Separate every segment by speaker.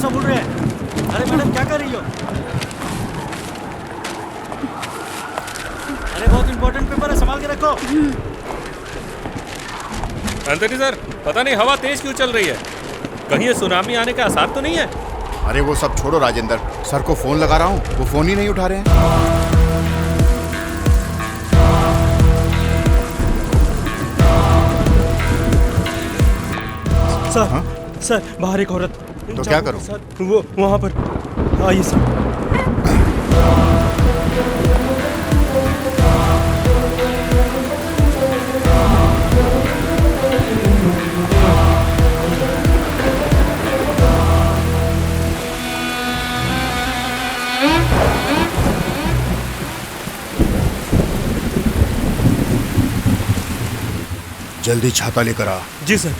Speaker 1: सा बोल रहे हैं। अरे मैडम क्या कर रही हो? अरे बहुत इंपॉर्टेंट पेपर है, संभाल के रखो।
Speaker 2: अंतरी सर, पता नहीं हवा तेज क्यों चल रही है। कहीं ये सुनामी आने का आसार तो नहीं है?
Speaker 3: अरे वो सब छोड़ो राजेंद्र, सर को फोन लगा रहा हूँ, वो फोन ही नहीं उठा रहे हैं।
Speaker 1: सर
Speaker 3: हाँ?
Speaker 1: सर बाहर एक औरत।
Speaker 3: तो क्या करूं?
Speaker 1: सर वो वहाँ पर आइए सर।
Speaker 3: जल्दी छाता लेकर आ।
Speaker 1: जी सर।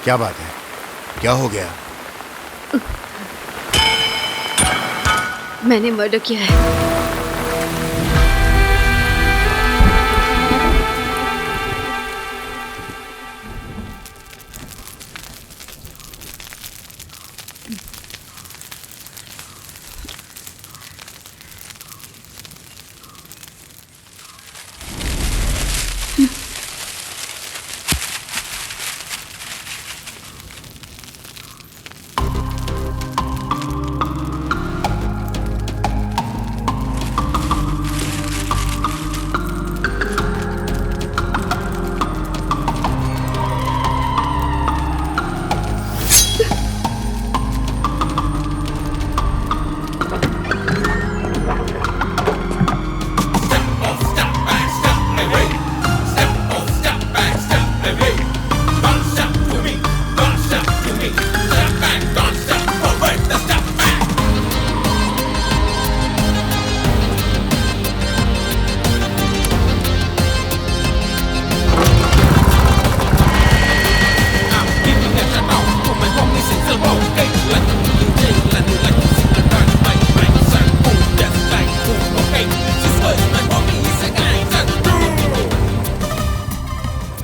Speaker 3: क्या बात है, क्या हो गया?
Speaker 4: मैंने मर्डर किया है।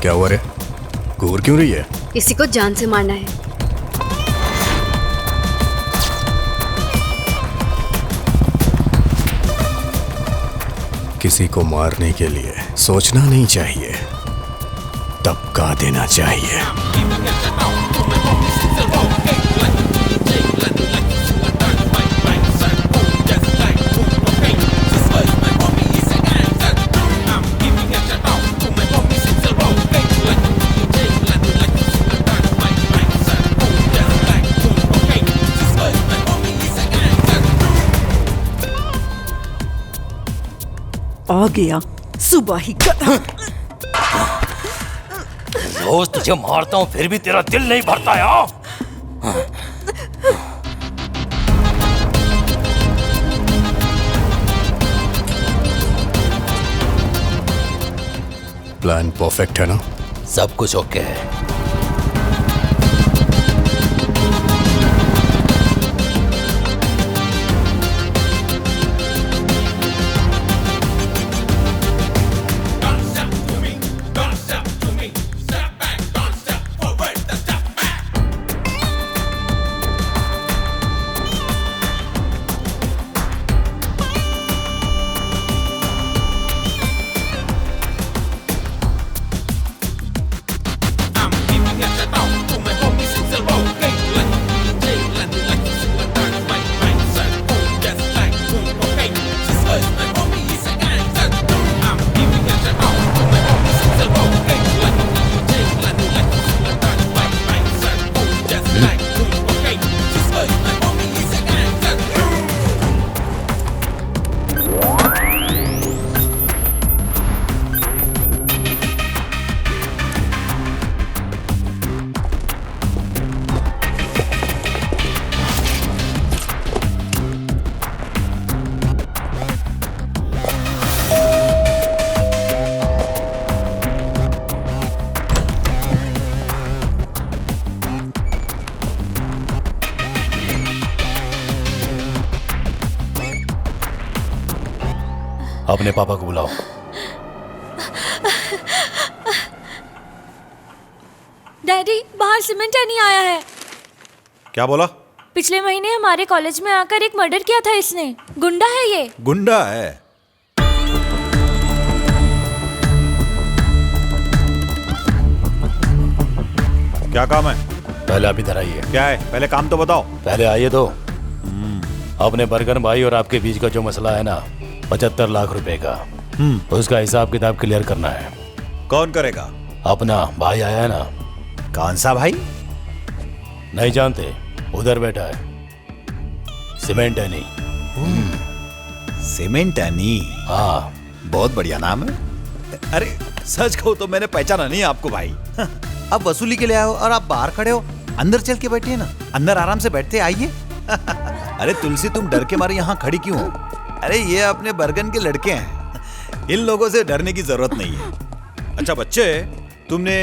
Speaker 3: क्या हुआ रे? घूर क्यों रही है?
Speaker 4: किसी को जान से मारना है।
Speaker 3: किसी को मारने के लिए सोचना नहीं चाहिए, दबका देना चाहिए।
Speaker 5: आ गया सुबह ही का।
Speaker 6: रोज तुझे मारता हूँ फिर भी तेरा दिल नहीं भरता यार।
Speaker 3: प्लान परफेक्ट है ना?
Speaker 6: सब कुछ ओके है। अपने पापा को बुलाओ।
Speaker 7: डैडी, बाहर सीमेंट नहीं आया है।
Speaker 8: क्या बोला?
Speaker 7: पिछले महीने हमारे कॉलेज में आकर एक मर्डर किया था इसने। गुंडा है ये।
Speaker 8: गुंडा है? क्या काम है?
Speaker 6: पहले आप इधर आइए।
Speaker 8: क्या है? पहले काम तो बताओ।
Speaker 6: पहले आइए तो। अपने बर्गन भाई और आपके बीच का जो मसला है ना, 75 लाख रुपए का, उसका हिसाब किताब क्लियर करना है।
Speaker 8: कौन करेगा?
Speaker 6: अपना भाई आया है ना।
Speaker 8: कौन सा भाई?
Speaker 6: नहीं जानते? उधर बैठा है, सीमेंट है नहीं।
Speaker 8: Cement any?
Speaker 6: हाँ,
Speaker 8: बहुत बढ़िया नाम है। अरे सच कहूं तो मैंने पहचाना नहीं आपको भाई। अब वसूली के लिए आए हो और आप बाहर खड़े हो। अंदर चल के बैठिए ना, अंदर आराम से बैठते आइए। अरे तुलसी, तुम डर के मारे यहाँ खड़ी क्यों हो? अरे ये अपने बर्गन के लड़के हैं, इन लोगों से डरने की जरूरत नहीं है। अच्छा बच्चे, तुमने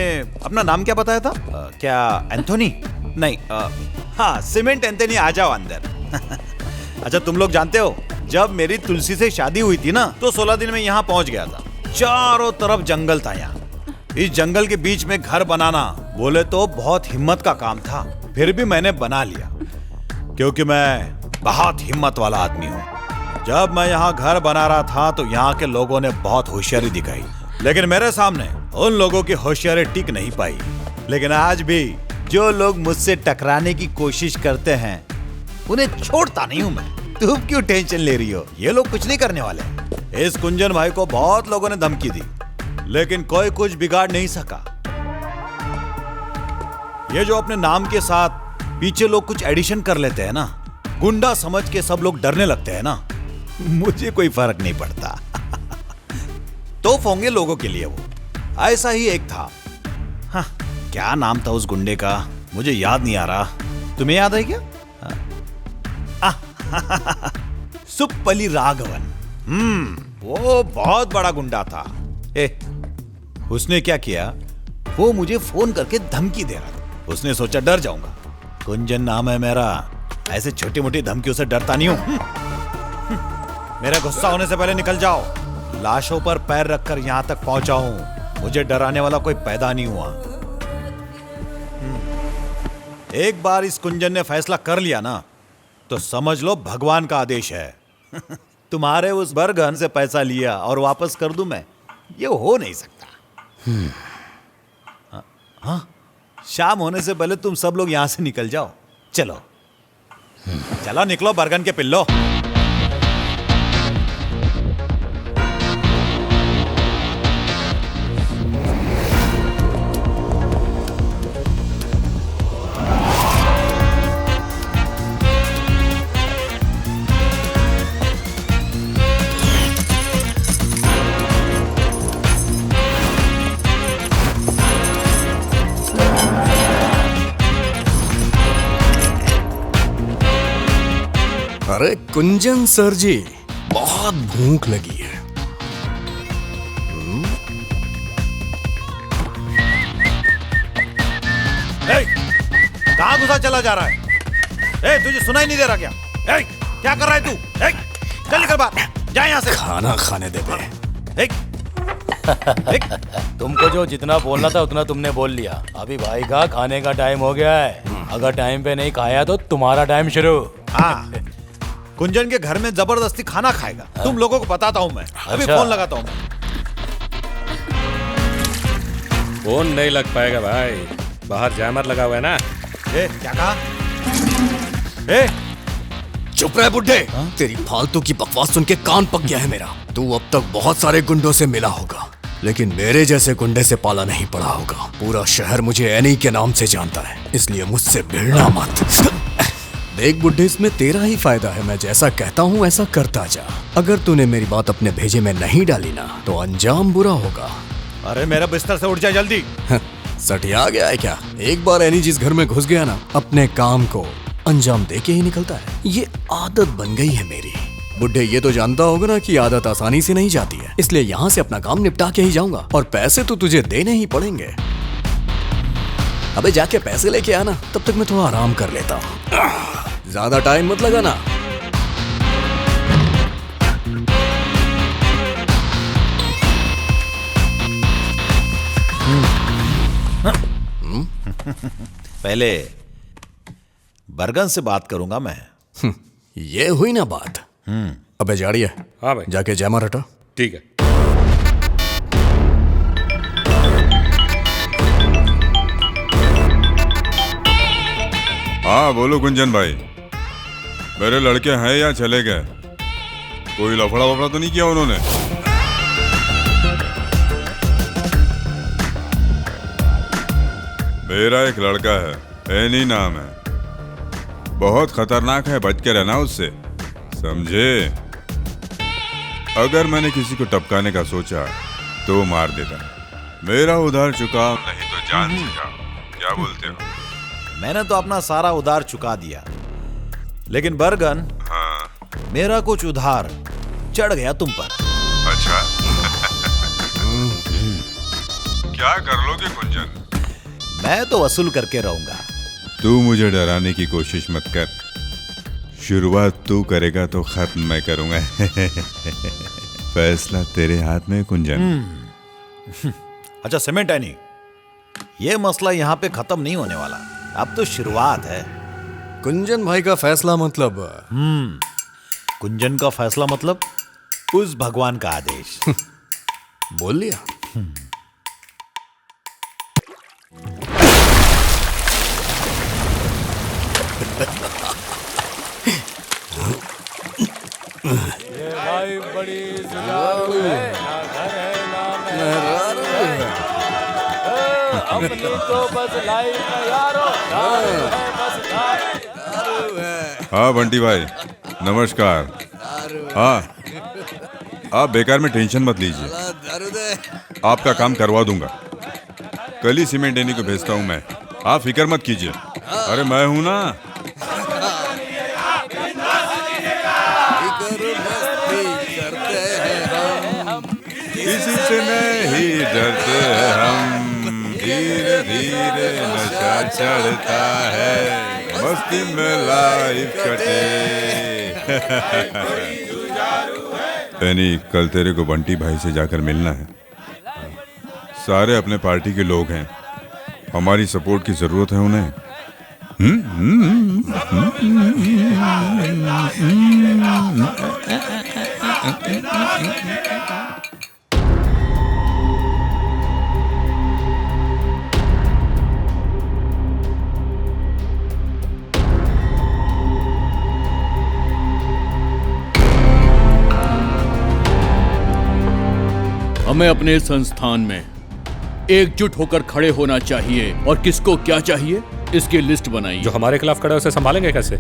Speaker 8: अपना नाम क्या बताया था? क्या एंथोनी? नहीं, हाँ सीमेंट एंथोनी, आ जाओ अंदर। अच्छा तुम लोग जानते हो, जब मेरी तुलसी से शादी हुई थी ना, तो 16 दिन में यहाँ पहुंच गया था। चारों तरफ जंगल था। यहाँ इस जंगल के बीच में घर बनाना बोले तो बहुत हिम्मत का काम था, फिर भी मैंने बना लिया क्योंकि मैं बहुत हिम्मत वाला आदमी हूँ। जब मैं यहाँ घर बना रहा था तो यहाँ के लोगों ने बहुत होशियारी दिखाई, लेकिन मेरे सामने उन लोगों की होशियारी टिक नहीं पाई। लेकिन आज भी जो लोग मुझसे टकराने की कोशिश करते हैं, उन्हें छोड़ता नहीं हूं मैं। तुम क्यों टेंशन ले रही हो? ये लोग कुछ नहीं करने वाले। इस कुंजन भाई को बहुत लोगों ने धमकी दी, लेकिन कोई कुछ बिगाड़ नहीं सका। ये जो अपने नाम के साथ पीछे लोग कुछ एडिशन कर लेते हैं ना, गुंडा समझ के सब लोग डरने लगते हैं ना, मुझे कोई फर्क नहीं पड़ता। तो होंगे लोगों के लिए वो। ऐसा ही एक था। हाँ, क्या नाम था उस गुंडे का, मुझे याद नहीं आ रहा। तुम्हें याद है क्या? सुप्पली राघवन। वो बहुत बड़ा गुंडा था। उसने क्या किया, वो मुझे फोन करके धमकी दे रहा था। उसने सोचा डर जाऊंगा, कुंजन नाम है मेरा, ऐसे छोटी मोटी धमकियों से डरता नहीं हूं। मेरा गुस्सा होने से पहले निकल जाओ। लाशों पर पैर रखकर यहां तक पहुंचा हूं, मुझे डराने वाला कोई पैदा नहीं हुआ। एक बार इस कुंजन ने फैसला कर लिया ना, तो समझ लो भगवान का आदेश है। तुम्हारे उस बर्गन से पैसा लिया और वापस कर दूं मैं, ये हो नहीं सकता। हाँ, शाम होने से पहले तुम सब लोग यहां से निकल जाओ। चलो चलो निकलो बर्गन के पिल्लो।
Speaker 3: अरे कुंजन सर जी, बहुत भूख लगी है।
Speaker 8: कहां घुसा चला जा रहा है? तुझे सुनाई नहीं दे रहा क्या? क्या कर रहा है तू? चल निकल बाहर, जा यहां से।
Speaker 3: खाना खाने दे बे।
Speaker 6: तुमको जो जितना बोलना था उतना तुमने बोल लिया। अभी भाई का खाने का टाइम हो गया है। अगर टाइम पे नहीं खाया तो तुम्हारा टाइम शुरू।
Speaker 8: हाँ, कुंजन के घर में जबरदस्ती खाना खाएगा। तुम लोगों को बताता हूँ मैं। अभी फोन लगाता हूँ।
Speaker 2: फोन नहीं लग पाएगा भाई, बाहर जैमर लगा हुआ है ना।
Speaker 8: क्या कहा?
Speaker 3: चुप रहे बुड्ढे। तेरी फालतू की बकवास सुन के कान पक गया है मेरा। तू अब तक बहुत सारे गुंडों से मिला होगा, लेकिन मेरे जैसे गुंडे से पाला नहीं पड़ा होगा। पूरा शहर मुझे एनी के नाम से जानता है, इसलिए मुझसे भिड़ना मत। देख बुड्ढे, इसमें तेरा ही फायदा है। मैं जैसा कहता हूँ ऐसा करता जा। अगर तूने मेरी बात अपने भेजे में नहीं डाली ना, तो अंजाम बुरा होगा।
Speaker 8: अरे मेरा बिस्तर से उठ जा जल्दी।
Speaker 3: सटिया गया है क्या? एक बार एनी जिस घर में घुस गया ना, अपने काम को अंजाम दे के ही निकलता है। ये आदत बन गई है मेरी। बुड्ढे, ये तो जानता होगा ना कि आदत आसानी से नहीं जाती है, इसलिए यहाँ से अपना काम निपटा के ही जाऊंगा। और पैसे तो तुझे देने ही पड़ेंगे। अबे जाके पैसे लेके आना, तब तक मैं थोड़ा आराम कर लेता हूँ। ज्यादा टाइम मत लगाना।
Speaker 8: पहले बरगन से बात करूंगा मैं।
Speaker 3: ये हुई ना बात। अबे जाड़िए,
Speaker 2: हाँ भाई।
Speaker 3: जाके जयमार हटा।
Speaker 2: ठीक है।
Speaker 9: हाँ बोलो गुंजन भाई, मेरे लड़के हैं या चले गए? कोई लफड़ा वफड़ा तो नहीं किया उन्होंने? मेरा एक लड़का है, एनी नाम है, बहुत खतरनाक है, बच के रहना उससे, समझे? अगर मैंने किसी को टपकाने का सोचा तो मार देता। मेरा उधार चुकाओ नहीं तो जान से जाओ। क्या बोलते हो?
Speaker 8: मैंने तो अपना सारा उधार चुका दिया, लेकिन बरगन,
Speaker 9: हाँ।
Speaker 8: मेरा कुछ उधार चढ़ गया तुम पर।
Speaker 9: अच्छा। क्या कर लोगे गुंजन?
Speaker 8: मैं तो वसूल करके रहूंगा।
Speaker 9: तू मुझे डराने की कोशिश मत कर, शुरुआत तू करेगा तो खत्म मैं करूंगा। फैसला तेरे हाथ में गुंजन।
Speaker 8: अच्छा सीमेंट एनी, ये मसला यहाँ पे खत्म नहीं होने वाला, अब तो शुरुआत है।
Speaker 3: कुंजन भाई का फैसला मतलब?
Speaker 8: कुंजन का फैसला मतलब उस भगवान का आदेश।
Speaker 3: बोल लिया।
Speaker 6: भाई बड़ी जुगाड़ू है, ना घर है ना मेहरारू है। अपनी तो बस लाइफ में यारो, दारू है बस दारू है।
Speaker 9: हाँ बंटी भाई नमस्कार। हाँ आप बेकार में टेंशन मत लीजिए, आपका काम करवा दूंगा। कल ही सीमेंट देने को भेजता हूँ मैं, आप फिक्र मत कीजिए। अरे मैं हूं ना। किसी से नहीं डरते हैं हम, धीरे धीरे नशा चढ़ता है, मस्ती में लाइफ कटे। यानी कल तेरे को बंटी भाई से जाकर मिलना है। सारे अपने पार्टी के लोग हैं, हमारी सपोर्ट की जरूरत है उन्हें।
Speaker 10: हमें अपने संस्थान में एकजुट होकर खड़े होना चाहिए और किसको क्या चाहिए इसकी लिस्ट बनाइए।
Speaker 2: जो हमारे खिलाफ खड़ा है उसे संभालेंगे कैसे?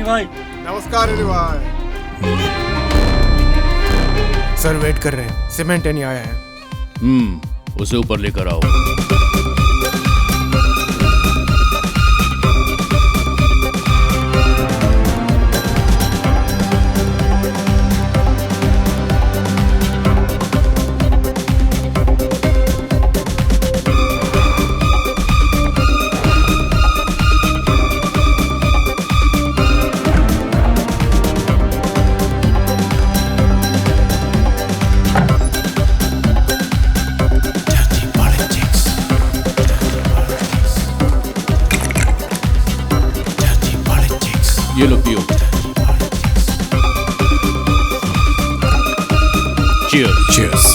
Speaker 1: भाई
Speaker 11: नमस्कार अली भाई। सर वेट कर रहे हैं, सीमेंट नहीं आया है।
Speaker 10: उसे ऊपर लेकर आओ। ये लो पियो। चीयर्स।
Speaker 3: चीयर्स।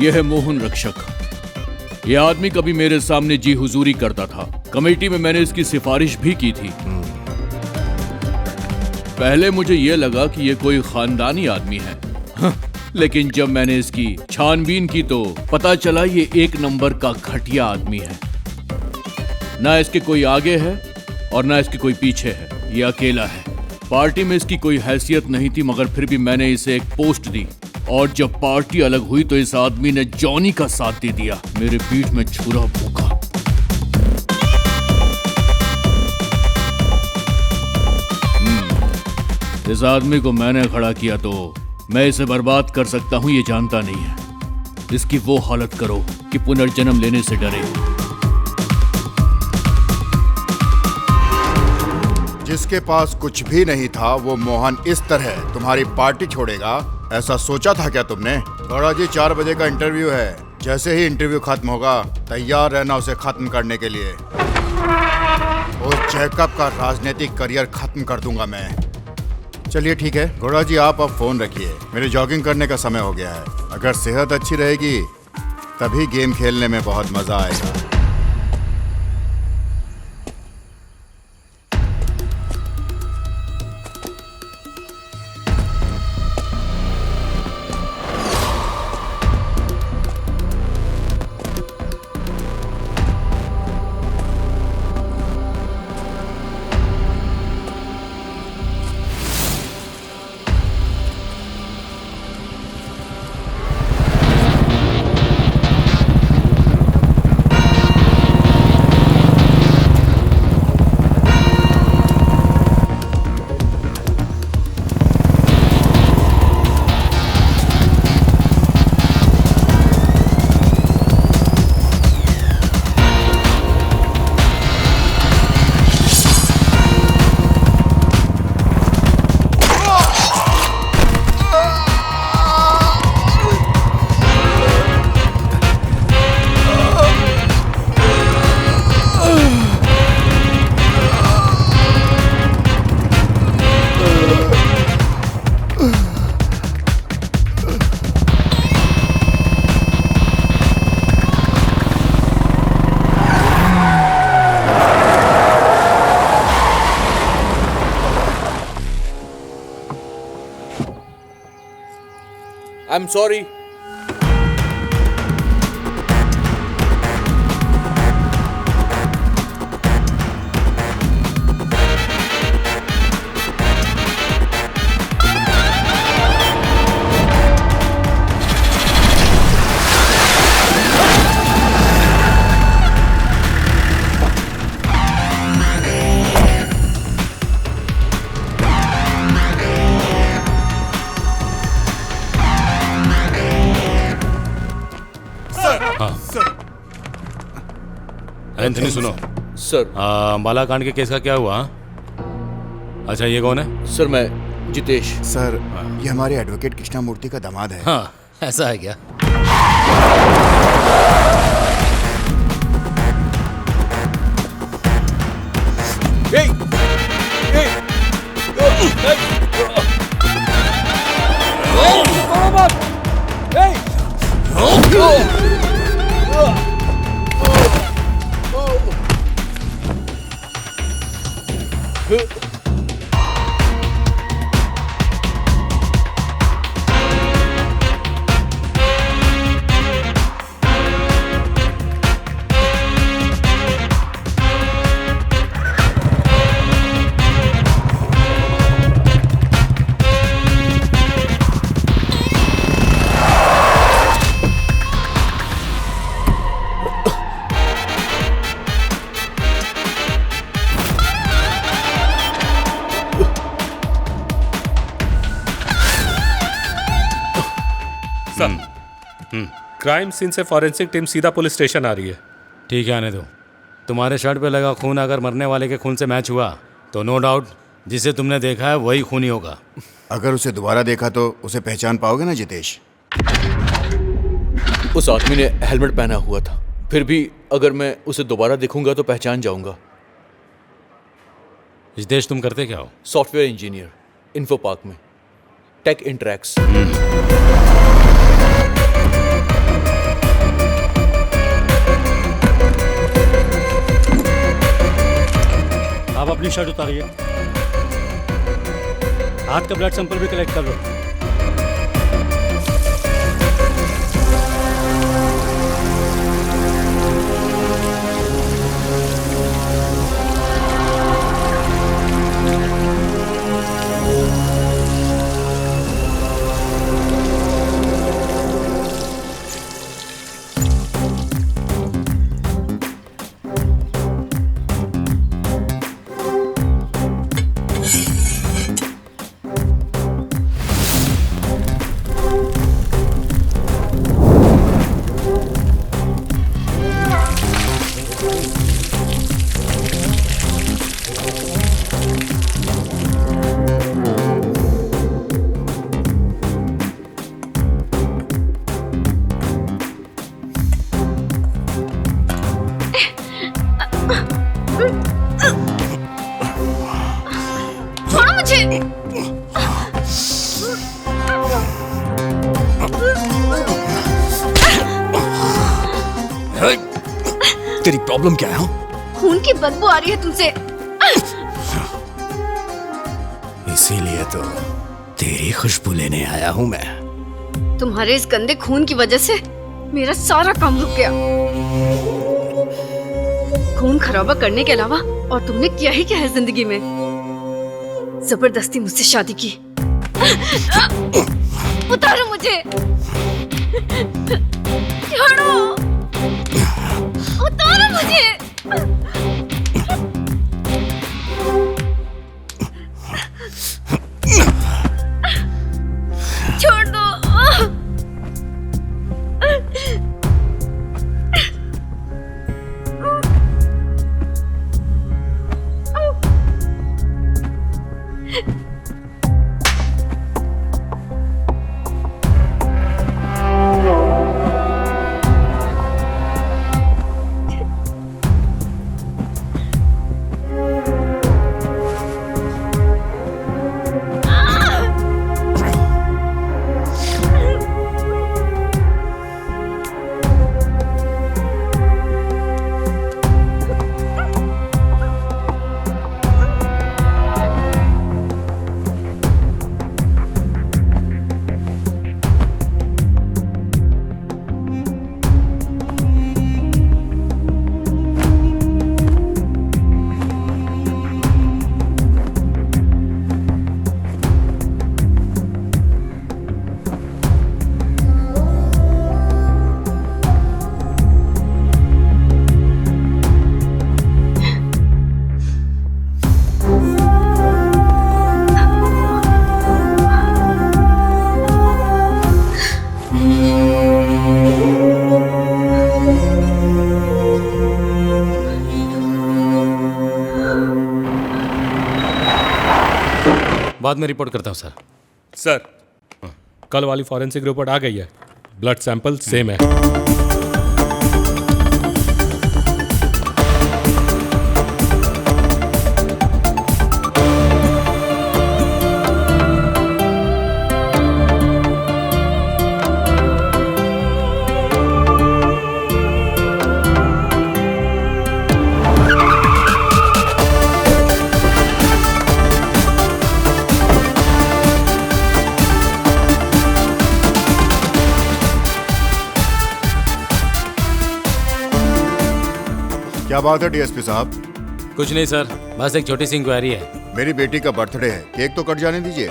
Speaker 10: यह है मोहन रक्षक। यह आदमी कभी मेरे सामने जी हुजूरी करता था। कमेटी में मैंने इसकी सिफारिश भी की थी। पहले मुझे यह लगा कि यह कोई खानदानी आदमी है, लेकिन जब मैंने इसकी छानबीन की तो पता चला ये एक नंबर का घटिया आदमी है। ना इसके कोई आगे है और ना इसके कोई पीछे है, ये अकेला है। पार्टी में इसकी कोई हैसियत नहीं थी, मगर फिर भी मैंने इसे एक पोस्ट दी और जब पार्टी अलग हुई तो इस आदमी ने जॉनी का साथ दे दिया। मेरे पीठ में छुरा भूखा। इस आदमी को मैंने खड़ा किया तो मैं इसे बर्बाद कर सकता हूं ये जानता नहीं है। इसकी वो हालत करो कि पुनर्जन्म लेने से डरे।
Speaker 12: जिसके पास कुछ भी नहीं था वो मोहन इस तरह तुम्हारी पार्टी छोड़ेगा, ऐसा सोचा था क्या तुमने? गौड़ा जी 4 बजे का इंटरव्यू है। जैसे ही इंटरव्यू खत्म होगा तैयार रहना उसे खत्म करने के लिए। उस जैकब का राजनीतिक करियर खत्म कर दूंगा मैं। चलिए ठीक है गौड़ा जी, आप अब फोन रखिए, मेरे जॉगिंग करने का समय हो गया है। अगर सेहत अच्छी रहेगी तभी गेम खेलने में बहुत मजा आएगा।
Speaker 10: I'm sorry.
Speaker 1: एंथनी सुनो
Speaker 10: सर।
Speaker 1: अंबाला कांड के केस का क्या हुआ? अच्छा ये कौन है?
Speaker 10: सर मैं जितेश।
Speaker 12: सर ये हमारे एडवोकेट कृष्णामूर्ति का दामाद है।
Speaker 1: हाँ ऐसा है क्या?
Speaker 2: क्राइम सीन से फॉरेंसिक टीम सीधा पुलिस स्टेशन आ रही है।
Speaker 1: ठीक है आने दो। तुम्हारे शर्ट पे लगा खून अगर मरने वाले के खून से मैच हुआ तो नो डाउट जिसे तुमने देखा है वही खूनी होगा।
Speaker 12: अगर उसे दोबारा देखा तो उसे पहचान पाओगे ना जितेश?
Speaker 10: उस आदमी ने हेलमेट पहना हुआ था, फिर भी अगर मैं उसे दोबारा देखूंगा तो पहचान जाऊंगा।
Speaker 1: जितेश तुम करते क्या हो?
Speaker 10: सॉफ्टवेयर इंजीनियर, इन्फो पार्क में, टेक इंटरैक्स।
Speaker 1: आप अपनी शर्ट उतारिए, हाथ का ब्लड सैंपल भी कलेक्ट कर लो।
Speaker 4: छोड़ो मुझे।
Speaker 3: तेरी प्रॉब्लम क्या है?
Speaker 4: खून की बदबू आ रही है तुमसे।
Speaker 3: इसीलिए तो तेरी खुशबू लेने आया हूं मैं।
Speaker 4: तुम्हारे इस गंदे खून की वजह से मेरा सारा काम रुक गया। खून खराबा करने के अलावा और तुमने किया ही क्या है जिंदगी में? जबरदस्ती मुझसे शादी की। उतारो मुझे। छोड़ो। उतारो मुझे। छोड़ दो।
Speaker 1: बाद में रिपोर्ट करता हूँ सर।
Speaker 2: सर, कल वाली फॉरेंसिक रिपोर्ट आ गई है। ब्लड सैंपल सेम है।
Speaker 12: क्या बात है डीएसपी साहब?
Speaker 1: कुछ नहीं सर, बस एक छोटी सी इंक्वायरी है।
Speaker 12: मेरी बेटी का बर्थडे है, केक तो कट जाने दीजिए।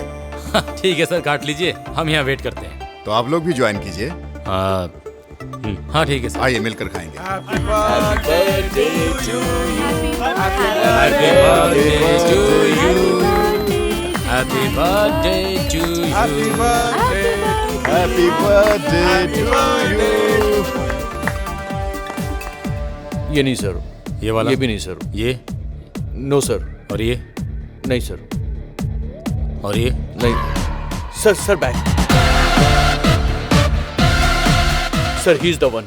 Speaker 1: ठीक है सर, काट लीजिए, हम यहाँ वेट करते हैं।
Speaker 12: तो आप लोग भी ज्वाइन कीजिए।
Speaker 1: हाँ ठीक है सर,
Speaker 12: आइए मिलकर खाएंगे।
Speaker 6: Happy birthday to you.
Speaker 1: Happy birthday to you. Happy birthday to you.
Speaker 6: Happy birthday.
Speaker 12: Happy birthday to you.
Speaker 10: ये नहीं सर,
Speaker 1: ये वाला,
Speaker 10: ये भी नहीं सर,
Speaker 1: ये
Speaker 10: नो सर,
Speaker 1: और ये
Speaker 10: नहीं सर,
Speaker 1: और ये
Speaker 10: नहीं sir. Sir back sir, he is the one.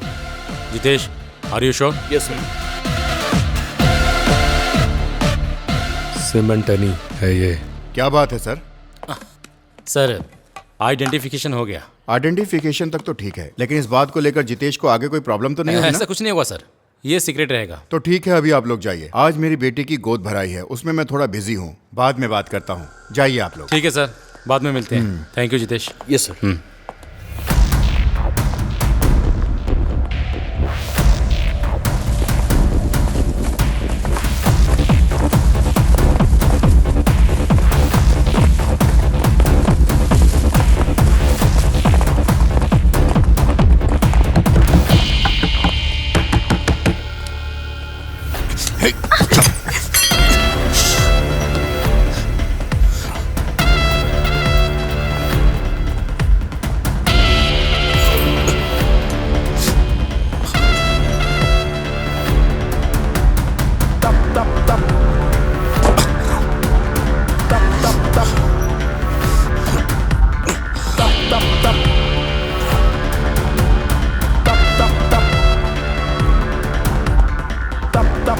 Speaker 1: Jitesh, are you sure?
Speaker 10: Yes sir.
Speaker 2: सिमेंटनी है ये।
Speaker 12: क्या बात है सर?
Speaker 1: सर, आइडेंटिफिकेशन हो गया।
Speaker 12: आइडेंटिफिकेशन तक तो ठीक है, लेकिन इस बात को लेकर जितेश को आगे कोई प्रॉब्लम तो नहीं होगी ना?
Speaker 1: ऐसा कुछ नहीं होगा सर, ये सीक्रेट रहेगा।
Speaker 12: तो ठीक है, अभी आप लोग जाइए। आज मेरी बेटी की गोद भराई है, उसमें मैं थोड़ा बिजी हूँ, बाद में बात करता हूँ। जाइए आप लोग।
Speaker 1: ठीक है सर, बाद में मिलते हैं। Thank you Jitesh.
Speaker 10: Yes sir.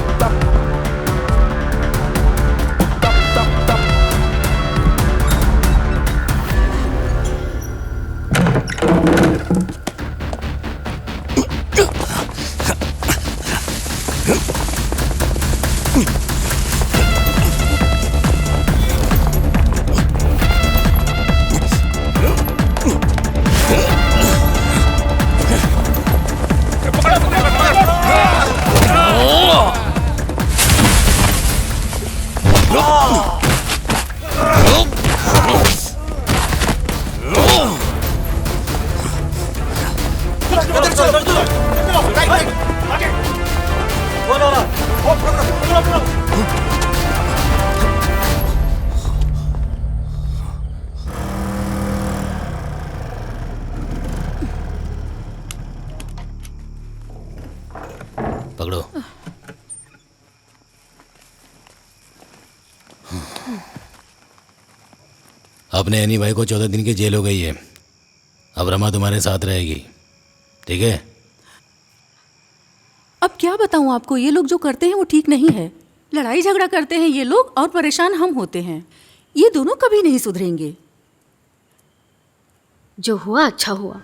Speaker 6: Stop.
Speaker 1: अपने एनी भाई को 14 दिन की जेल हो गई है। अब रमा तुम्हारे साथ रहेगी, ठीक है?
Speaker 5: अब क्या बताऊं आपको, ये लोग जो करते हैं वो ठीक नहीं है। लड़ाई झगड़ा करते हैं ये लोग और परेशान हम होते हैं। ये दोनों कभी नहीं सुधरेंगे।
Speaker 4: जो हुआ अच्छा हुआ।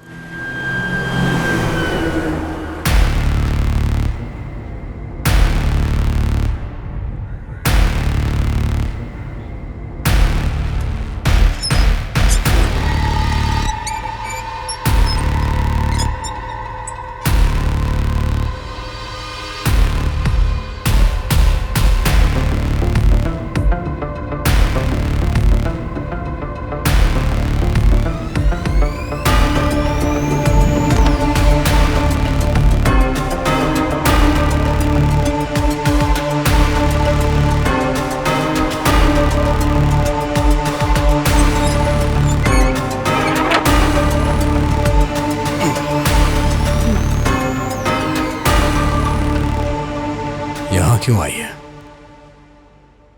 Speaker 3: क्यों आई है?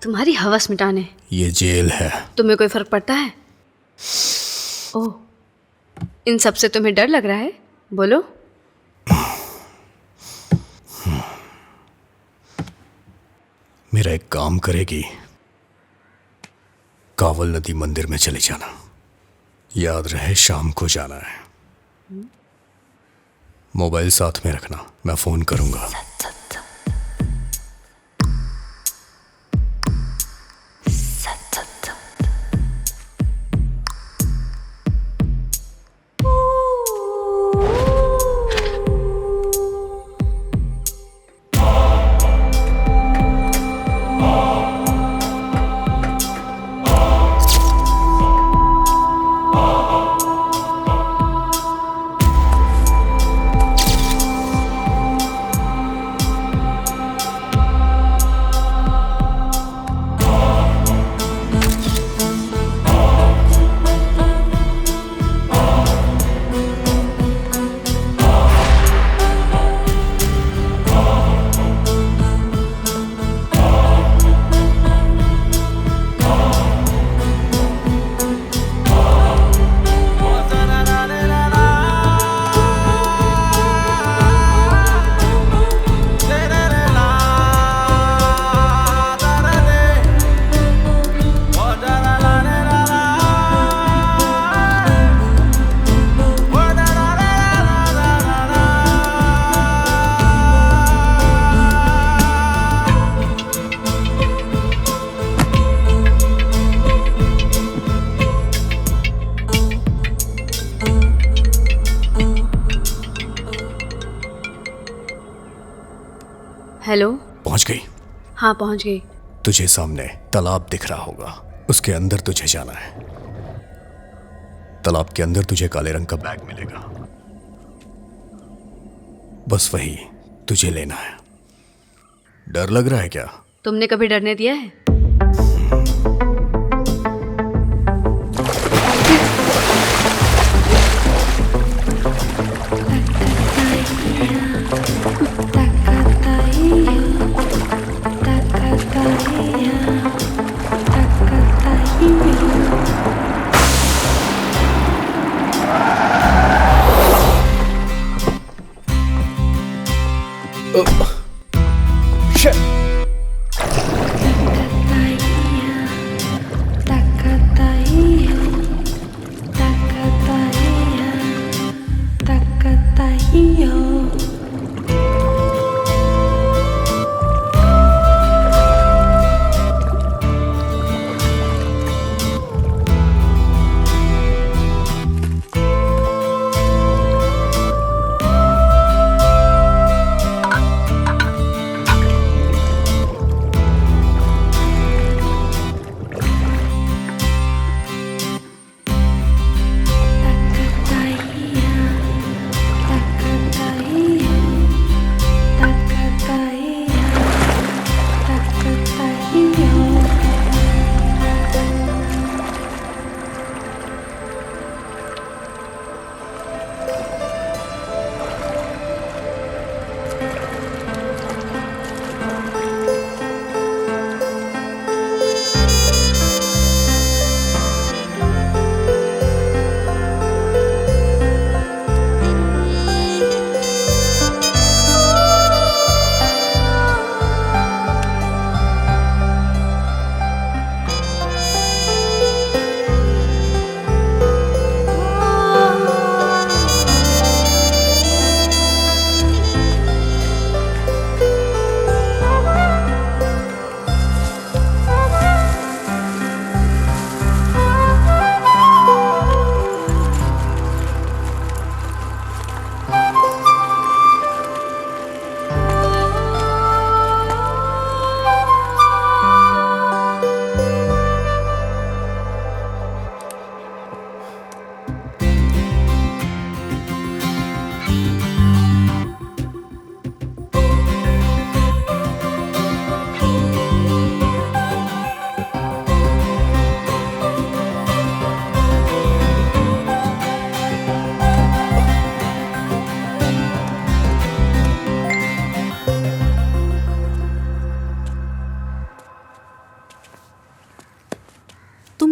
Speaker 4: तुम्हारी हवस मिटाने।
Speaker 3: ये जेल है।
Speaker 4: तुम्हें कोई फर्क पड़ता है? ओह, इन सब से तुम्हें डर लग रहा है? बोलो।
Speaker 3: मेरा एक काम करेगी, कावल नदी मंदिर में चले जाना। याद रहे शाम को जाना है। मोबाइल साथ में रखना, मैं फोन करूंगा।
Speaker 4: हेलो।
Speaker 3: पहुंच गई?
Speaker 4: हाँ पहुंच गई।
Speaker 3: तुझे सामने तालाब दिख रहा होगा, उसके अंदर तुझे जाना है। तालाब के अंदर तुझे काले रंग का बैग मिलेगा, बस वही तुझे लेना है। डर लग रहा है क्या?
Speaker 4: तुमने कभी डरने दिया है?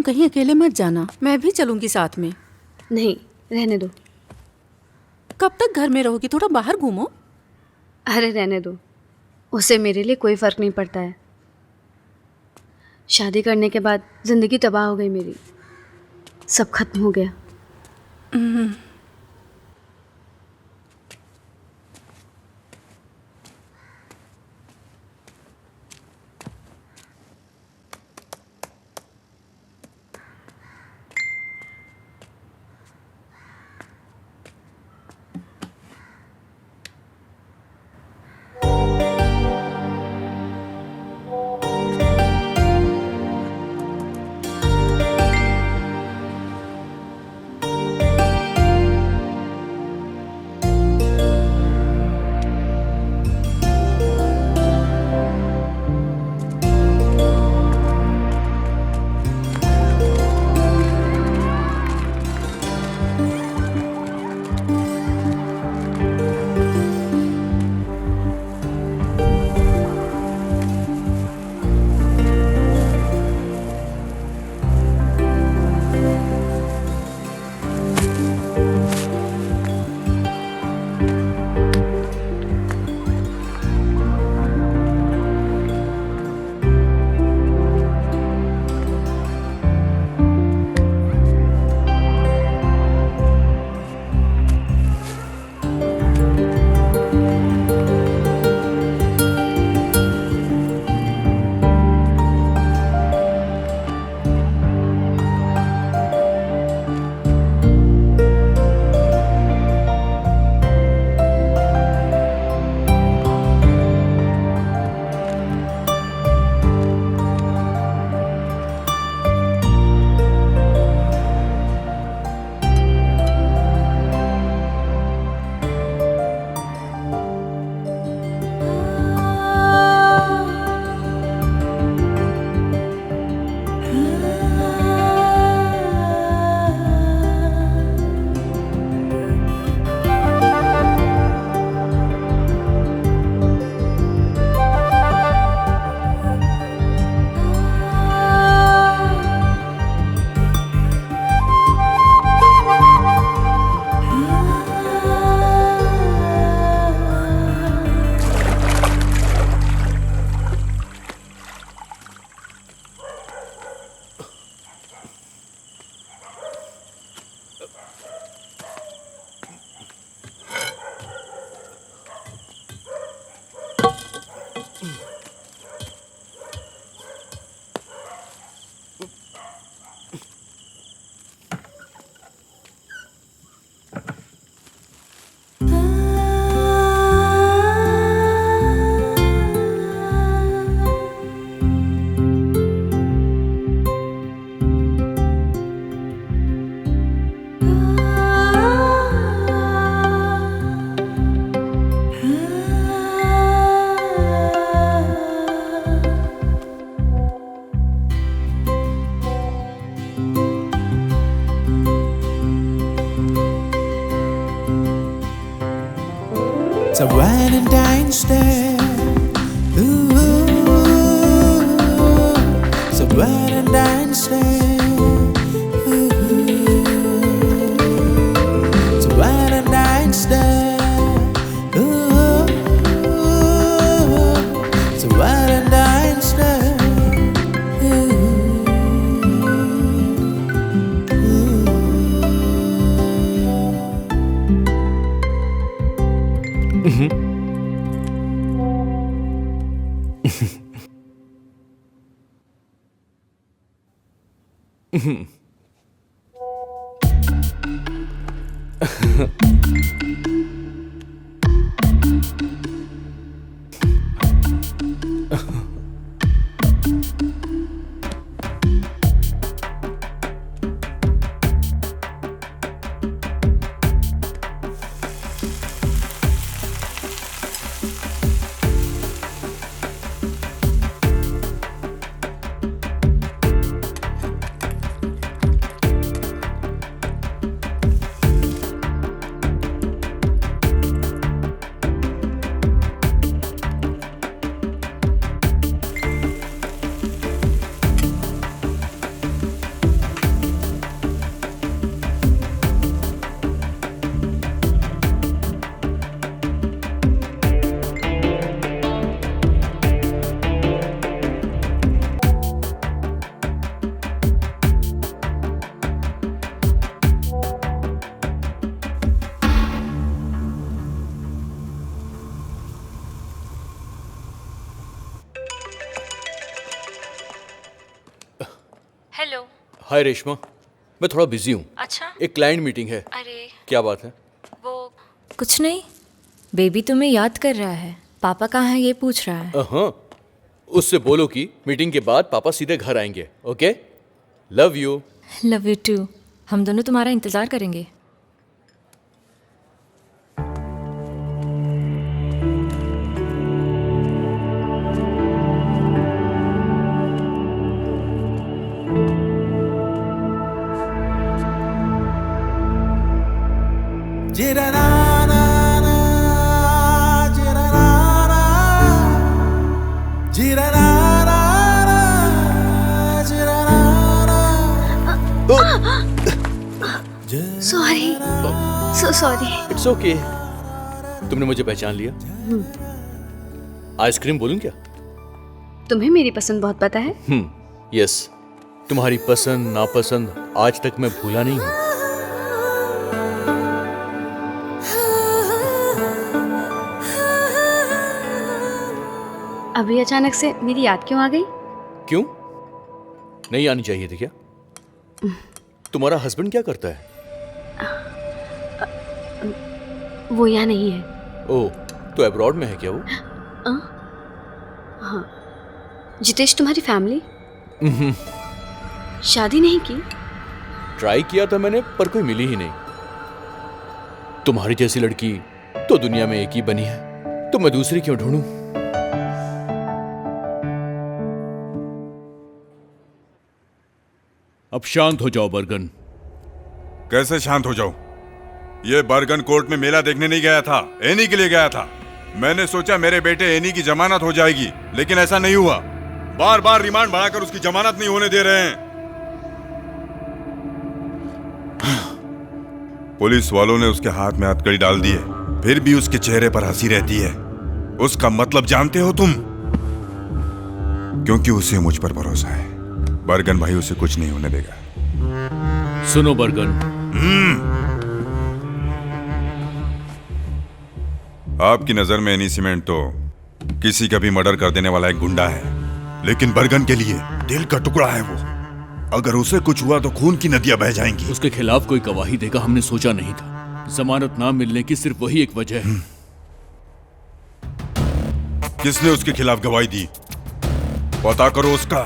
Speaker 5: तुम कहीं अकेले मत जाना, मैं भी चलूंगी साथ में।
Speaker 4: नहीं, रहने दो।
Speaker 5: कब तक घर में रहोगी? थोड़ा बाहर घूमो।
Speaker 4: अरे रहने दो, उससे मेरे लिए कोई फ़र्क नहीं पड़ता है। शादी करने के बाद ज़िंदगी तबाह हो गई मेरी, सब खत्म हो गया।
Speaker 13: It's a Valentine's Day. Ooh, it's a Valentine's Day. Ooh, it's a Valentine's Day. Ooh, it's a Valentine's Day.
Speaker 7: Hello.
Speaker 10: Hi Reshma, मैं थोड़ा बिजी हूँ।
Speaker 7: अच्छा।
Speaker 10: एक क्लाइंट मीटिंग है।
Speaker 7: अरे
Speaker 10: क्या बात है?
Speaker 7: वो कुछ नहीं, बेबी तुम्हें याद कर रहा है। पापा कहाँ है ये पूछ रहा है।
Speaker 10: हाँ, उससे बोलो कि मीटिंग के बाद पापा सीधे घर आएंगे। Okay, love you.
Speaker 7: Love you too. हम दोनों तुम्हारा इंतजार करेंगे।
Speaker 4: Sorry, so sorry.
Speaker 10: It's okay. तुमने मुझे पहचान लिया। आइसक्रीम बोलूं क्या?
Speaker 4: तुम्हें मेरी पसंद बहुत पता है।
Speaker 10: यस, तुम्हारी पसंद नापसंद आज तक मैं भूला नहीं हूं।
Speaker 4: अभी अचानक से मेरी याद क्यों आ गई?
Speaker 10: क्यों? नहीं आनी चाहिए थी क्या? तुम्हारा हस्बैंड क्या करता है?
Speaker 4: वो यहाँ नहीं है।
Speaker 10: ओह, तो अब्रॉड में है क्या वो?
Speaker 4: हाँ। जितेश, तुम्हारी फैमिली शादी नहीं की?
Speaker 10: ट्राई किया था मैंने, पर कोई मिली ही नहीं। तुम्हारी जैसी लड़की तो दुनिया में एक ही बनी है, तो मैं दूसरी क्यों ढूंढूं? अब शांत हो जाओ बर्गन।
Speaker 9: कैसे शांत हो जाऊं? ये बर्गन कोर्ट में मेला देखने नहीं गया था, एनी के लिए गया था। मैंने सोचा मेरे बेटे एनी की जमानत हो जाएगी, लेकिन ऐसा नहीं हुआ। बार बार रिमांड बढ़ाकर उसकी जमानत नहीं होने दे रहे हैं। पुलिस वालों ने उसके हाथ में हथकड़ी डाल दी है, फिर भी उसके चेहरे पर हंसी रहती है। उसका मतलब जानते हो तुम? क्योंकि उसे मुझ पर भरोसा है। बर्गन भाई उसे कुछ नहीं होने देगा।
Speaker 10: सुनो बर्गन,
Speaker 9: आपकी नजर में एनी सीमेंट तो किसी का भी मर्डर कर देने वाला एक गुंडा है, लेकिन बर्गन के लिए दिल का टुकड़ा है वो। अगर उसे कुछ हुआ तो खून की नदियां बह जाएंगी।
Speaker 10: उसके खिलाफ कोई गवाही देगा हमने सोचा नहीं था। जमानत ना मिलने की सिर्फ वही एक वजह है।
Speaker 9: किसने उसके खिलाफ गवाही दी? पता करो उसका।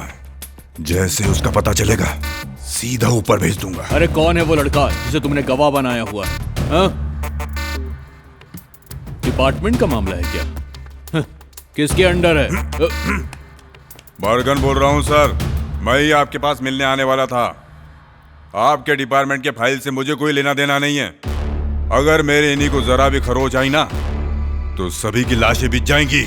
Speaker 9: जैसे उसका पता चलेगा सीधा ऊपर भेज दूंगा।
Speaker 10: अरे कौन है वो लड़का जिसे तुमने गवाह बनाया हुआ है? हाँ? डिपार्टमेंट का मामला है क्या? हाँ, किसके अंडर है?
Speaker 9: बर्गन बोल रहा हूं सर, मैं ही आपके पास मिलने आने वाला था। आपके डिपार्टमेंट के फाइल से मुझे कोई लेना देना नहीं है। अगर मेरे इन्हीं को जरा भी खरोच आई ना तो सभी की लाशें बिछ जाएंगी।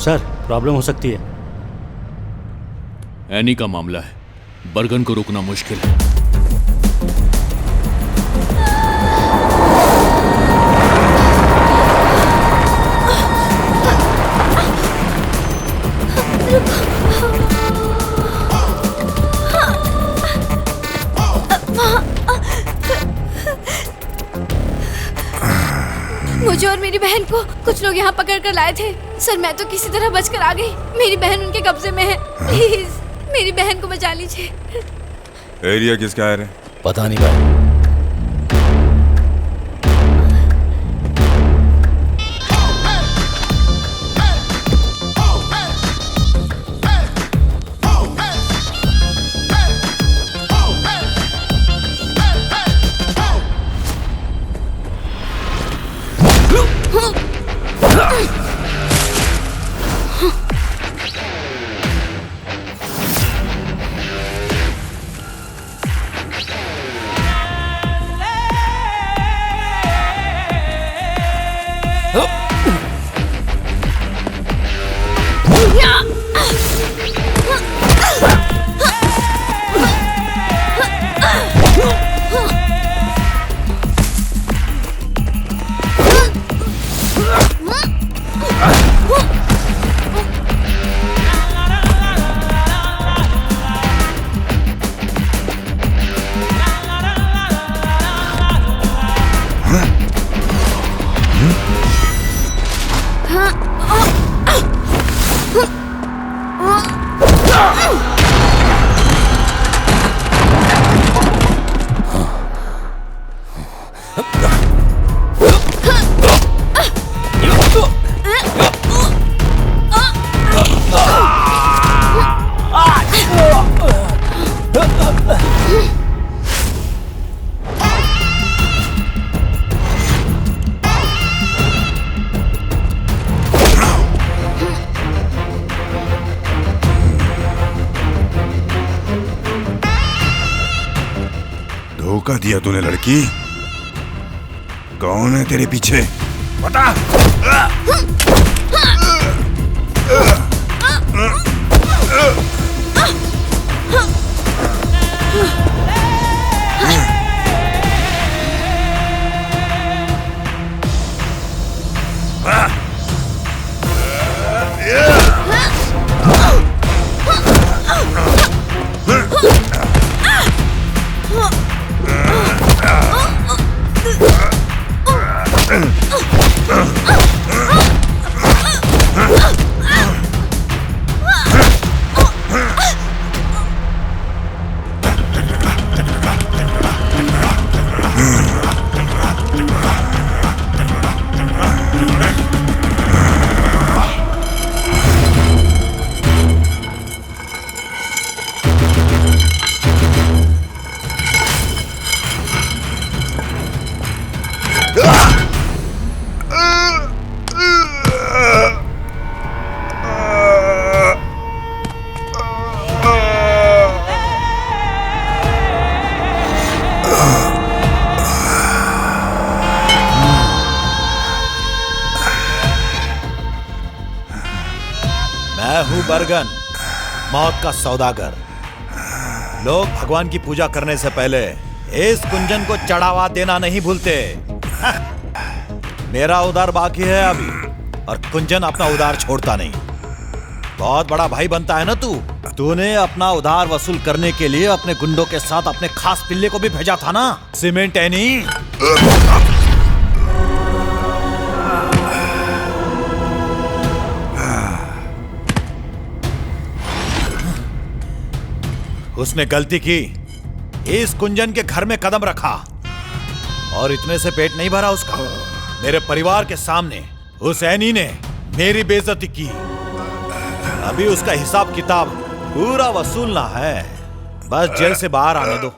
Speaker 1: सर, प्रॉब्लम हो सकती है।
Speaker 10: एनी का मामला है, बर्गन को रोकना मुश्किल है।
Speaker 4: मुझे और मेरी बहन को कुछ लोग यहाँ पकड़ कर लाए थे। सर, मैं तो किसी तरह बचकर आ गई। मेरी बहन उनके कब्जे में है। प्लीज मेरी बहन को बचा लीजिए।
Speaker 9: एरिया किसका है रे?
Speaker 1: पता नहीं भाई।
Speaker 9: धोखा दिया तूने लड़की। कौन है तेरे पीछे बता।
Speaker 8: मैं हूं बर्गन, मौत का सौदागर। लोग भगवान की पूजा करने से पहले इस कुंजन को चढ़ावा देना नहीं भूलते। मेरा उधार बाकी है अभी, और कुंजन अपना उधार छोड़ता नहीं। बहुत बड़ा भाई बनता है ना तू। तूने अपना उधार वसूल करने के लिए अपने गुंडों के साथ अपने खास पिल्ले को भी भेजा था ना, सीमेंट एनी। उसने गलती की, इस कुंजन के घर में कदम रखा, और इतने से पेट नहीं भरा उसका। मेरे परिवार के सामने उस एनी ने मेरी बेइज्जती की। अभी उसका हिसाब किताब पूरा वसूलना है। बस जेल से बाहर आने दो,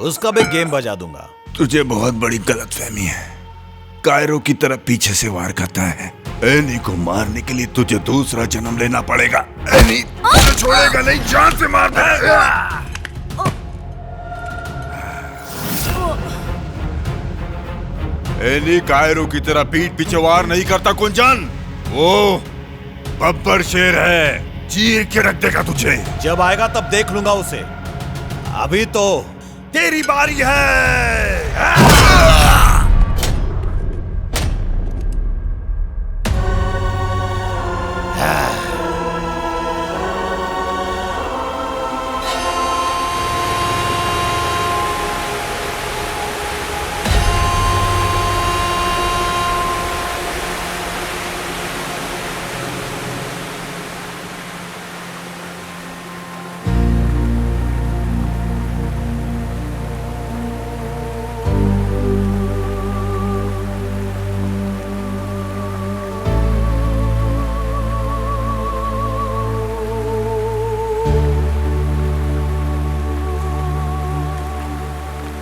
Speaker 8: उसका भी गेम बजा दूंगा।
Speaker 9: तुझे बहुत बड़ी गलतफहमी है। कायरो की तरफ पीछे से वार करता है। एनी को मारने के लिए तुझे दूसरा जन्म लेना पड़ेगा। एनी तुझे छोड़ेगा नहीं, जान से मार देगा। एनी कायरो की तरह पीठ पीछे वार नहीं करता कुंजन। वो बब्बर शेर है, चीर के रख देगा तुझे।
Speaker 8: जब आएगा तब देख लूंगा उसे। अभी तो तेरी बारी है।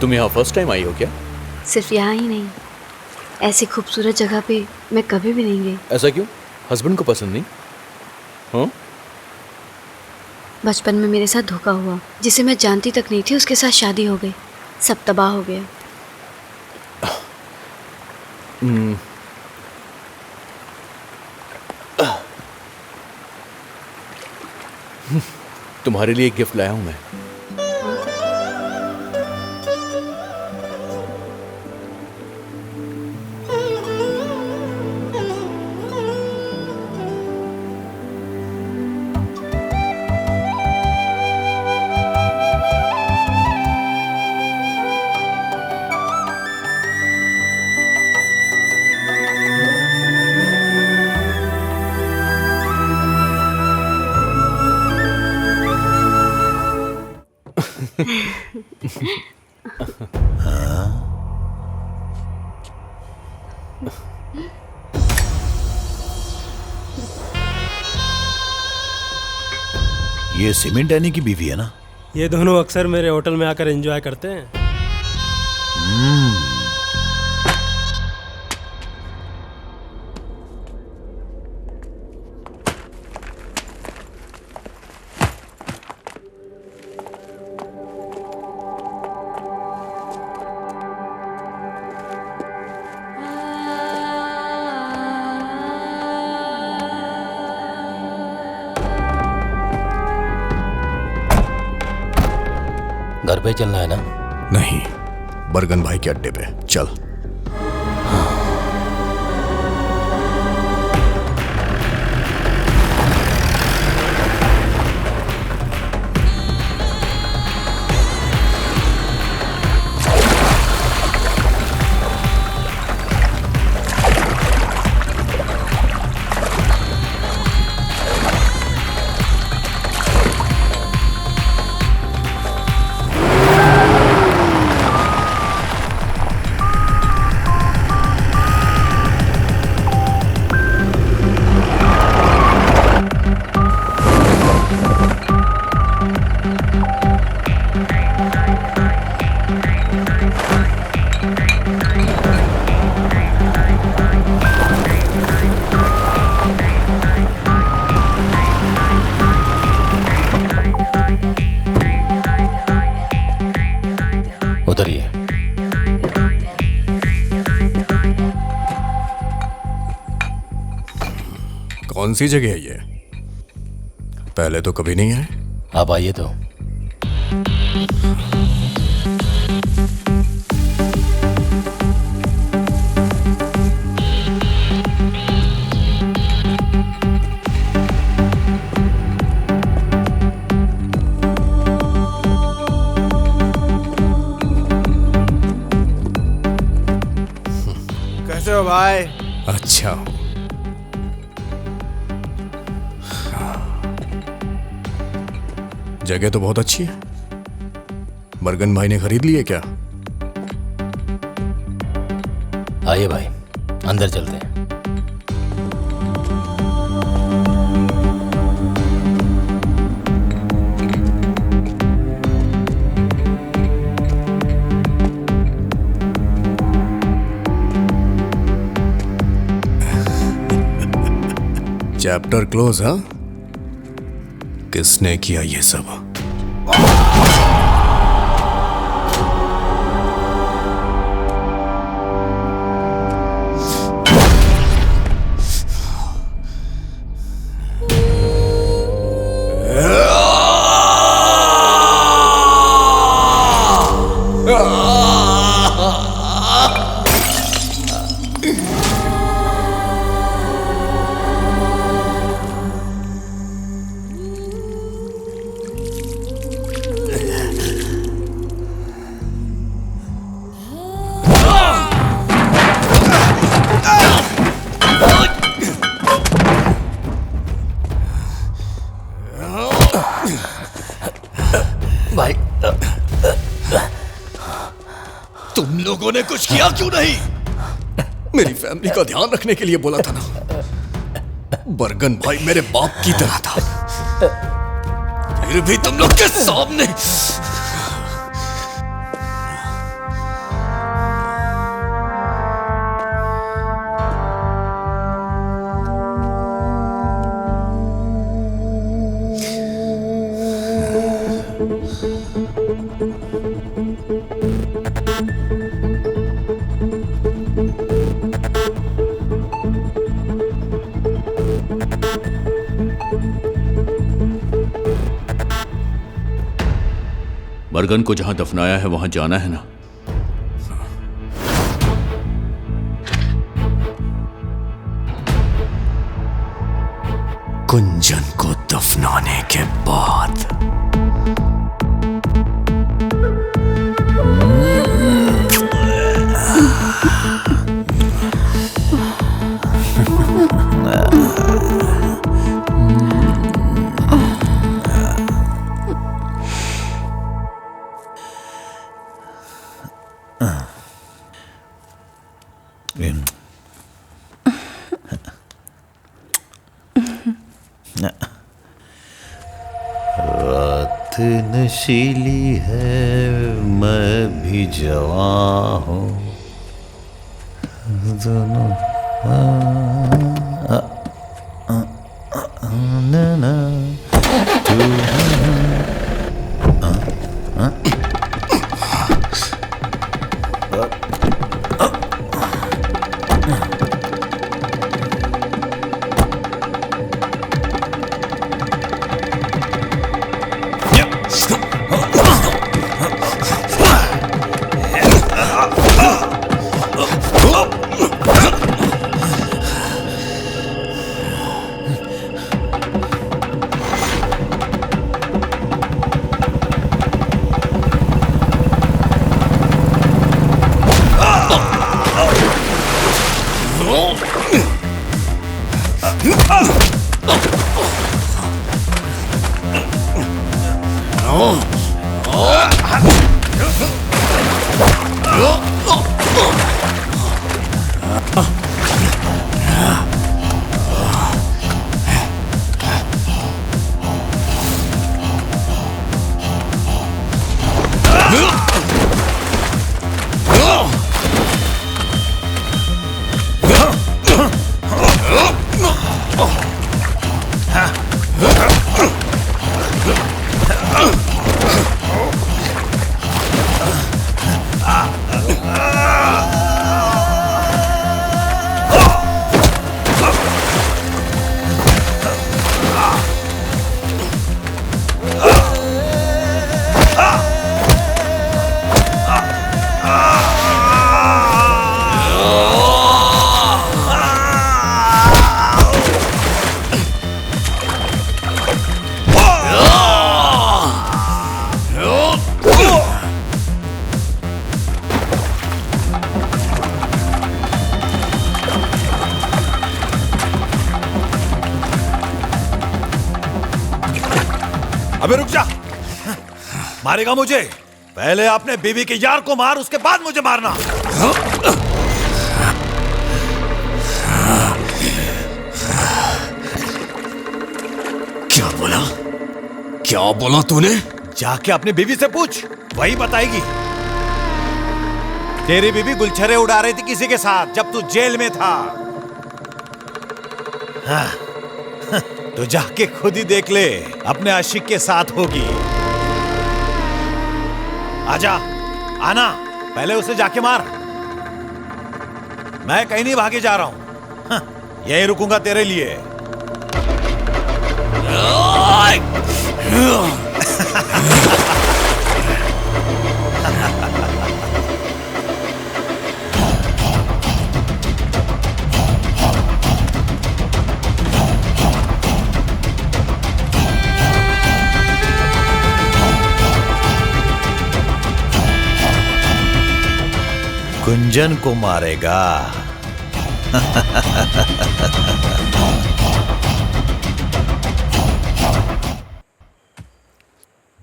Speaker 10: तुम यहाँ फर्स्ट टाइम आई हो क्या?
Speaker 4: सिर्फ यहाँ ही नहीं, ऐसी खूबसूरत जगह पे मैं कभी भी नहीं गई।
Speaker 10: ऐसा क्यों? हस्बैंड को पसंद नहीं? हाँ?
Speaker 4: बचपन में मेरे साथ धोखा हुआ, जिसे मैं जानती तक नहीं थी, उसके साथ शादी हो गई। सब तबाह हो गया।
Speaker 10: तुम्हारे लिए एक गिफ्ट लाया हूं मैं।
Speaker 8: ये सीमेंट एनी की बीवी है ना?
Speaker 14: ये दोनों अक्सर मेरे होटल में आकर एंजॉय करते हैं।
Speaker 1: घर पे चलना है ना?
Speaker 3: नहीं, बरगन भाई के अड्डे पे चल।
Speaker 1: उतरिए।
Speaker 3: कौन सी जगह है ये? पहले तो कभी नहीं आए।
Speaker 1: आप आइए तो।
Speaker 11: कैसे हो भाई?
Speaker 3: अच्छा हो। जगह तो बहुत अच्छी है। बरगन भाई ने खरीद ली है क्या?
Speaker 1: आइए भाई, अंदर चलते हैं।
Speaker 3: चैप्टर क्लोज, हाँ? किसने किया ये सब?
Speaker 1: भाई,
Speaker 3: तुम लोगों ने कुछ किया क्यों नहीं? मेरी फैमिली का ध्यान रखने के लिए बोला था ना। बरगन भाई मेरे बाप की तरह था, फिर भी तुम लोग के सामने।
Speaker 10: बरगन को जहां दफनाया है वहां जाना है ना?
Speaker 3: कुंजन को दफनाने के बाद
Speaker 8: रात नशीली है, मैं भी जवां हूँ, दोनों ना अबे रुक जा, मारेगा मुझे? पहले अपने बीवी के यार को मार, उसके बाद मुझे मारना।
Speaker 3: क्या बोला? क्या बोला तूने?
Speaker 8: जाके अपनी बीवी से पूछ, वही बताएगी। तेरी बीवी गुलछरे उड़ा रही थी किसी के साथ जब तू जेल में था। हाँ, तो जाके खुद ही देख ले, अपने आशिक के साथ होगी। आजा, आना, पहले उसे जाके मार। मैं कहीं नहीं भागे जा रहा हूं, हाँ, यही रुकूंगा तेरे लिए। गुंजन को मारेगा।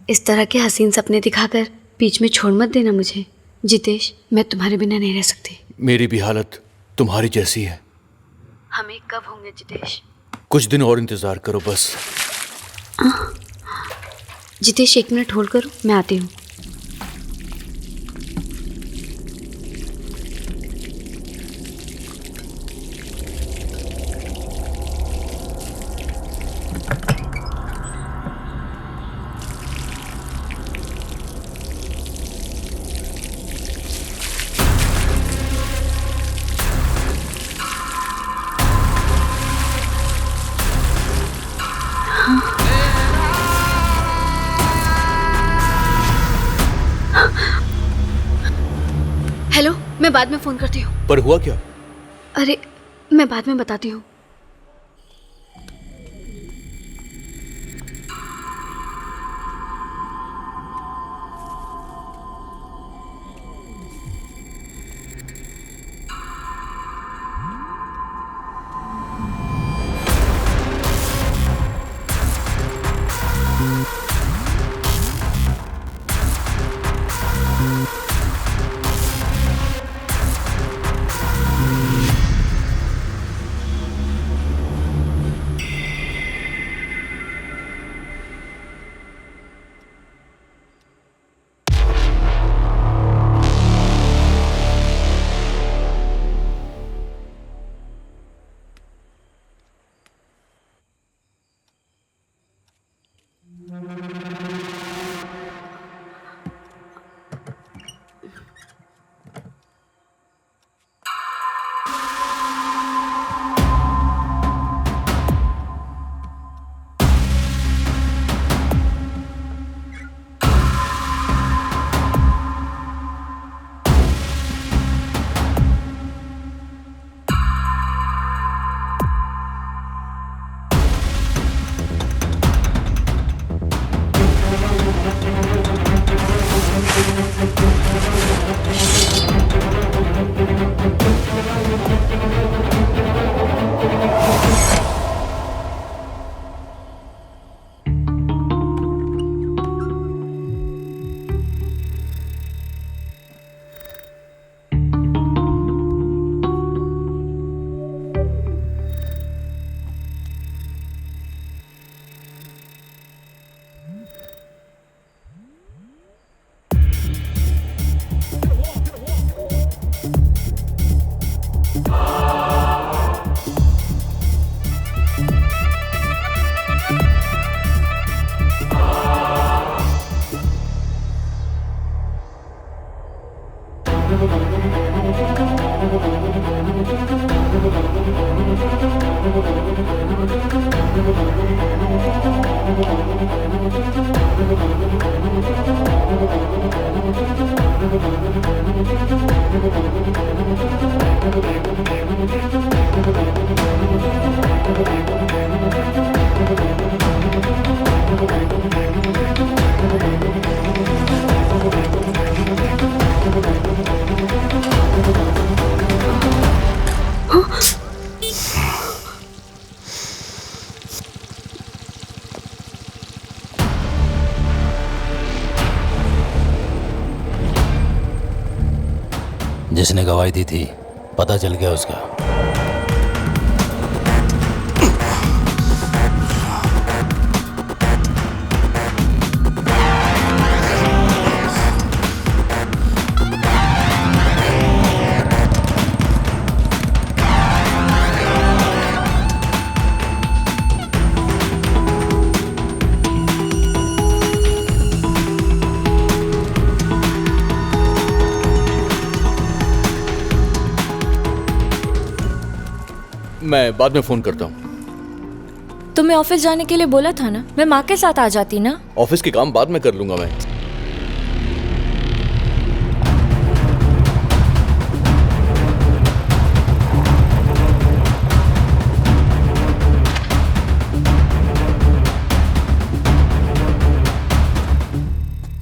Speaker 4: इस तरह के हसीन सपने दिखाकर बीच में छोड़ मत देना मुझे जितेश। मैं तुम्हारे बिना नहीं रह सकती।
Speaker 10: मेरी भी हालत तुम्हारी जैसी है।
Speaker 4: हम एक कब होंगे जितेश?
Speaker 10: कुछ दिन और इंतजार करो बस।
Speaker 4: जितेश 1 मिनट होल्ड करो, मैं आती हूँ। हेलो, मैं बाद में फोन करती हूँ।
Speaker 10: पर हुआ क्या?
Speaker 4: अरे मैं बाद में बताती हूँ।
Speaker 1: जिसने गवाही दी थी पता चल गया उसका।
Speaker 10: मैं बाद में फोन करता हूँ।
Speaker 7: तुम्हें ऑफिस जाने के लिए बोला था ना, मैं माँ के साथ आ जाती ना।
Speaker 10: ऑफिस के काम बाद में कर लूंगा मैं।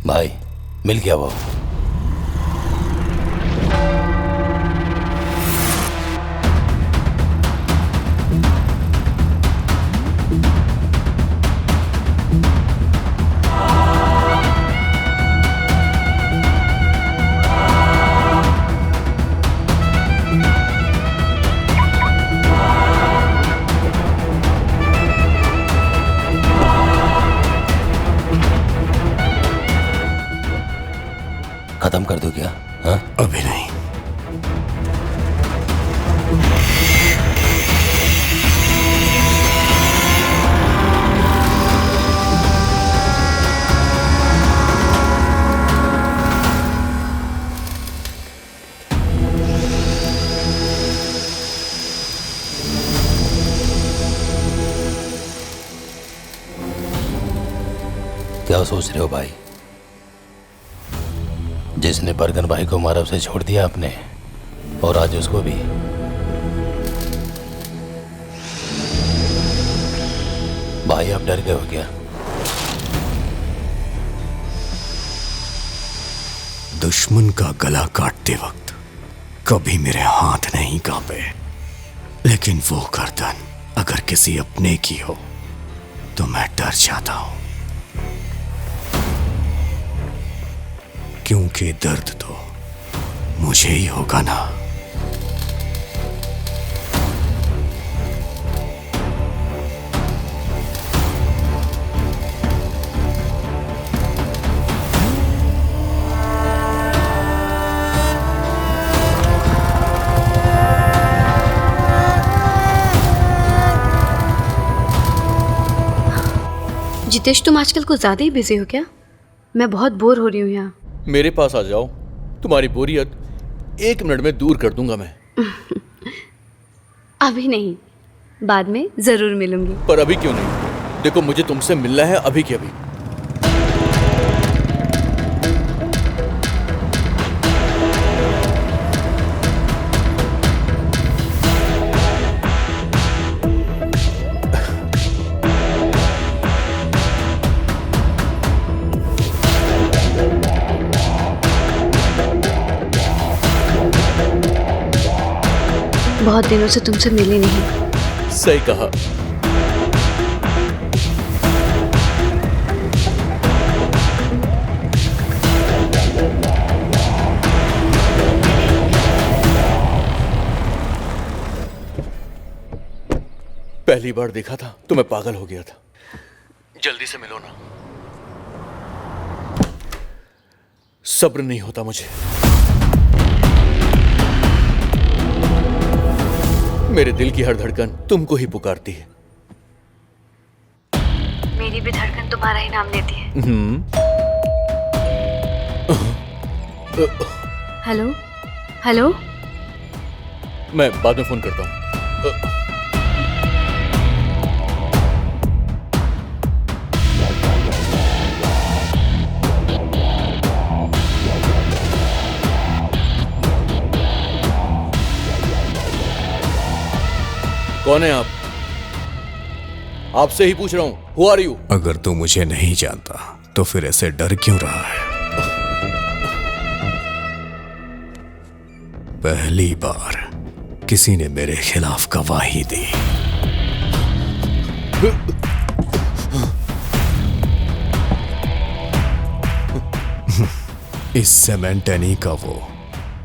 Speaker 1: भाई मिल गया वो। खत्म कर दूं क्या? हाँ?
Speaker 3: अभी नहीं।
Speaker 1: क्या सोच रहे हो भाई? जिसने बरगन भाई को मारा उसे छोड़ दिया आपने, और आज उसको भी। भाई आप डर गए हो क्या?
Speaker 3: दुश्मन का गला काटते वक्त कभी मेरे हाथ नहीं कांपे, लेकिन वो गर्दन अगर किसी अपने की हो तो मैं डर जाता हूं, क्योंकि दर्द तो मुझे ही होगा ना।
Speaker 4: जितेश, तुम आजकल कुछ ज्यादा ही बिजी हो क्या? मैं बहुत बोर हो रही हूँ यहाँ।
Speaker 10: मेरे पास आ जाओ, तुम्हारी बोरियत 1 मिनट में दूर कर दूंगा मैं।
Speaker 4: अभी नहीं, बाद में जरूर मिलूंगी।
Speaker 10: पर अभी क्यों नहीं? देखो मुझे तुमसे मिलना है अभी के अभी।
Speaker 4: बहुत दिनों से तुमसे मिली नहीं।
Speaker 10: सही कहा। पहली बार देखा था तो मैं पागल हो गया था। जल्दी से मिलो ना। सब्र नहीं होता मुझे। मेरे दिल की हर धड़कन तुमको ही पुकारती है।
Speaker 4: मेरी भी धड़कन तुम्हारा ही नाम लेती है। हेलो हेलो,
Speaker 10: मैं बाद में फोन करता हूँ। कौन है आप? आपसे ही पूछ रहा हूं। Who are you?
Speaker 3: अगर तू मुझे नहीं जानता तो फिर ऐसे डर क्यों रहा है? पहली बार किसी ने मेरे खिलाफ गवाही दी। इस सेमेंटेनी का वो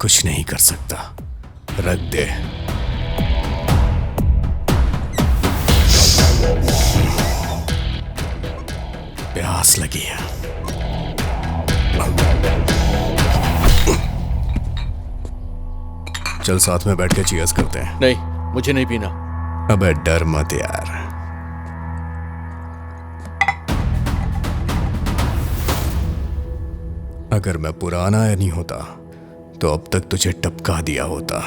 Speaker 3: कुछ नहीं कर सकता। रख दे। प्यास लगी है। चल साथ में बैठ के चीयर्स करते हैं।
Speaker 10: नहीं, मुझे नहीं पीना।
Speaker 3: अबे डर मत यार। अगर मैं पुराना नहीं होता तो अब तक तुझे टपका दिया होता।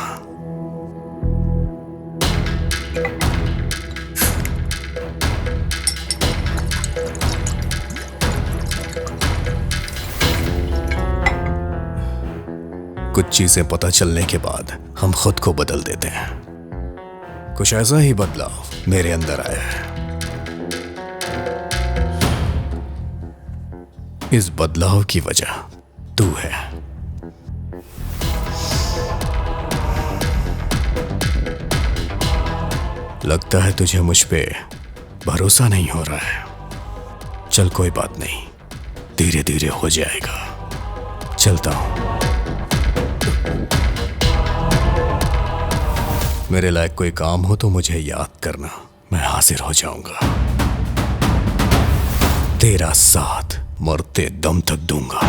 Speaker 3: कुछ चीजें पता चलने के बाद हम खुद को बदल देते हैं। कुछ ऐसा ही बदलाव मेरे अंदर आया है। इस बदलाव की वजह तू है। लगता है तुझे मुझ पे भरोसा नहीं हो रहा है। चल कोई बात नहीं, धीरे धीरे हो जाएगा। चलता हूं। मेरे लायक कोई काम हो तो मुझे याद करना, मैं हाजिर हो जाऊंगा। तेरा साथ मरते दम तक दूंगा।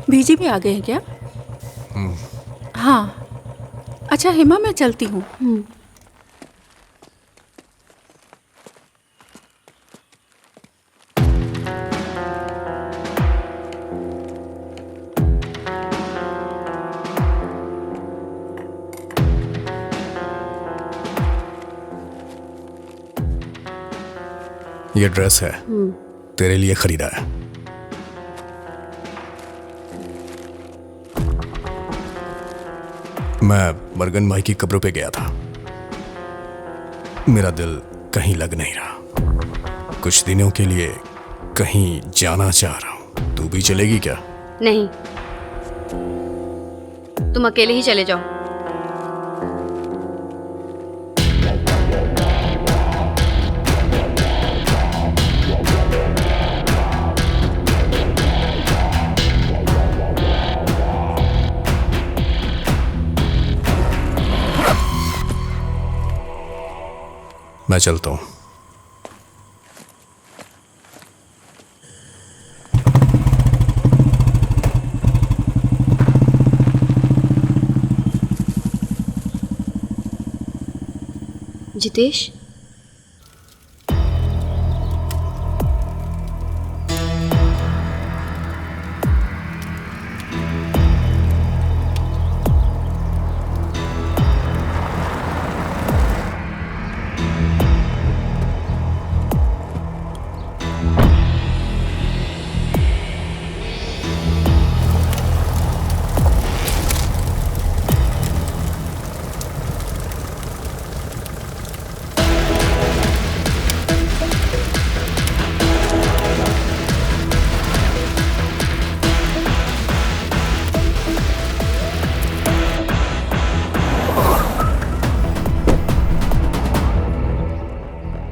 Speaker 5: बीजी भी आ गए हैं क्या? हाँ। अच्छा हेमा, मैं चलती हूँ।
Speaker 3: ये ड्रेस है, तेरे लिए खरीदा है। मैं बरगन भाई की कब्रों पे गया था। मेरा दिल कहीं लग नहीं रहा। कुछ दिनों के लिए कहीं जाना चाह रहा हूं। तू भी चलेगी क्या?
Speaker 4: नहीं, तुम अकेले ही चले जाओ।
Speaker 3: मैं चलता हूं।
Speaker 4: जितेश,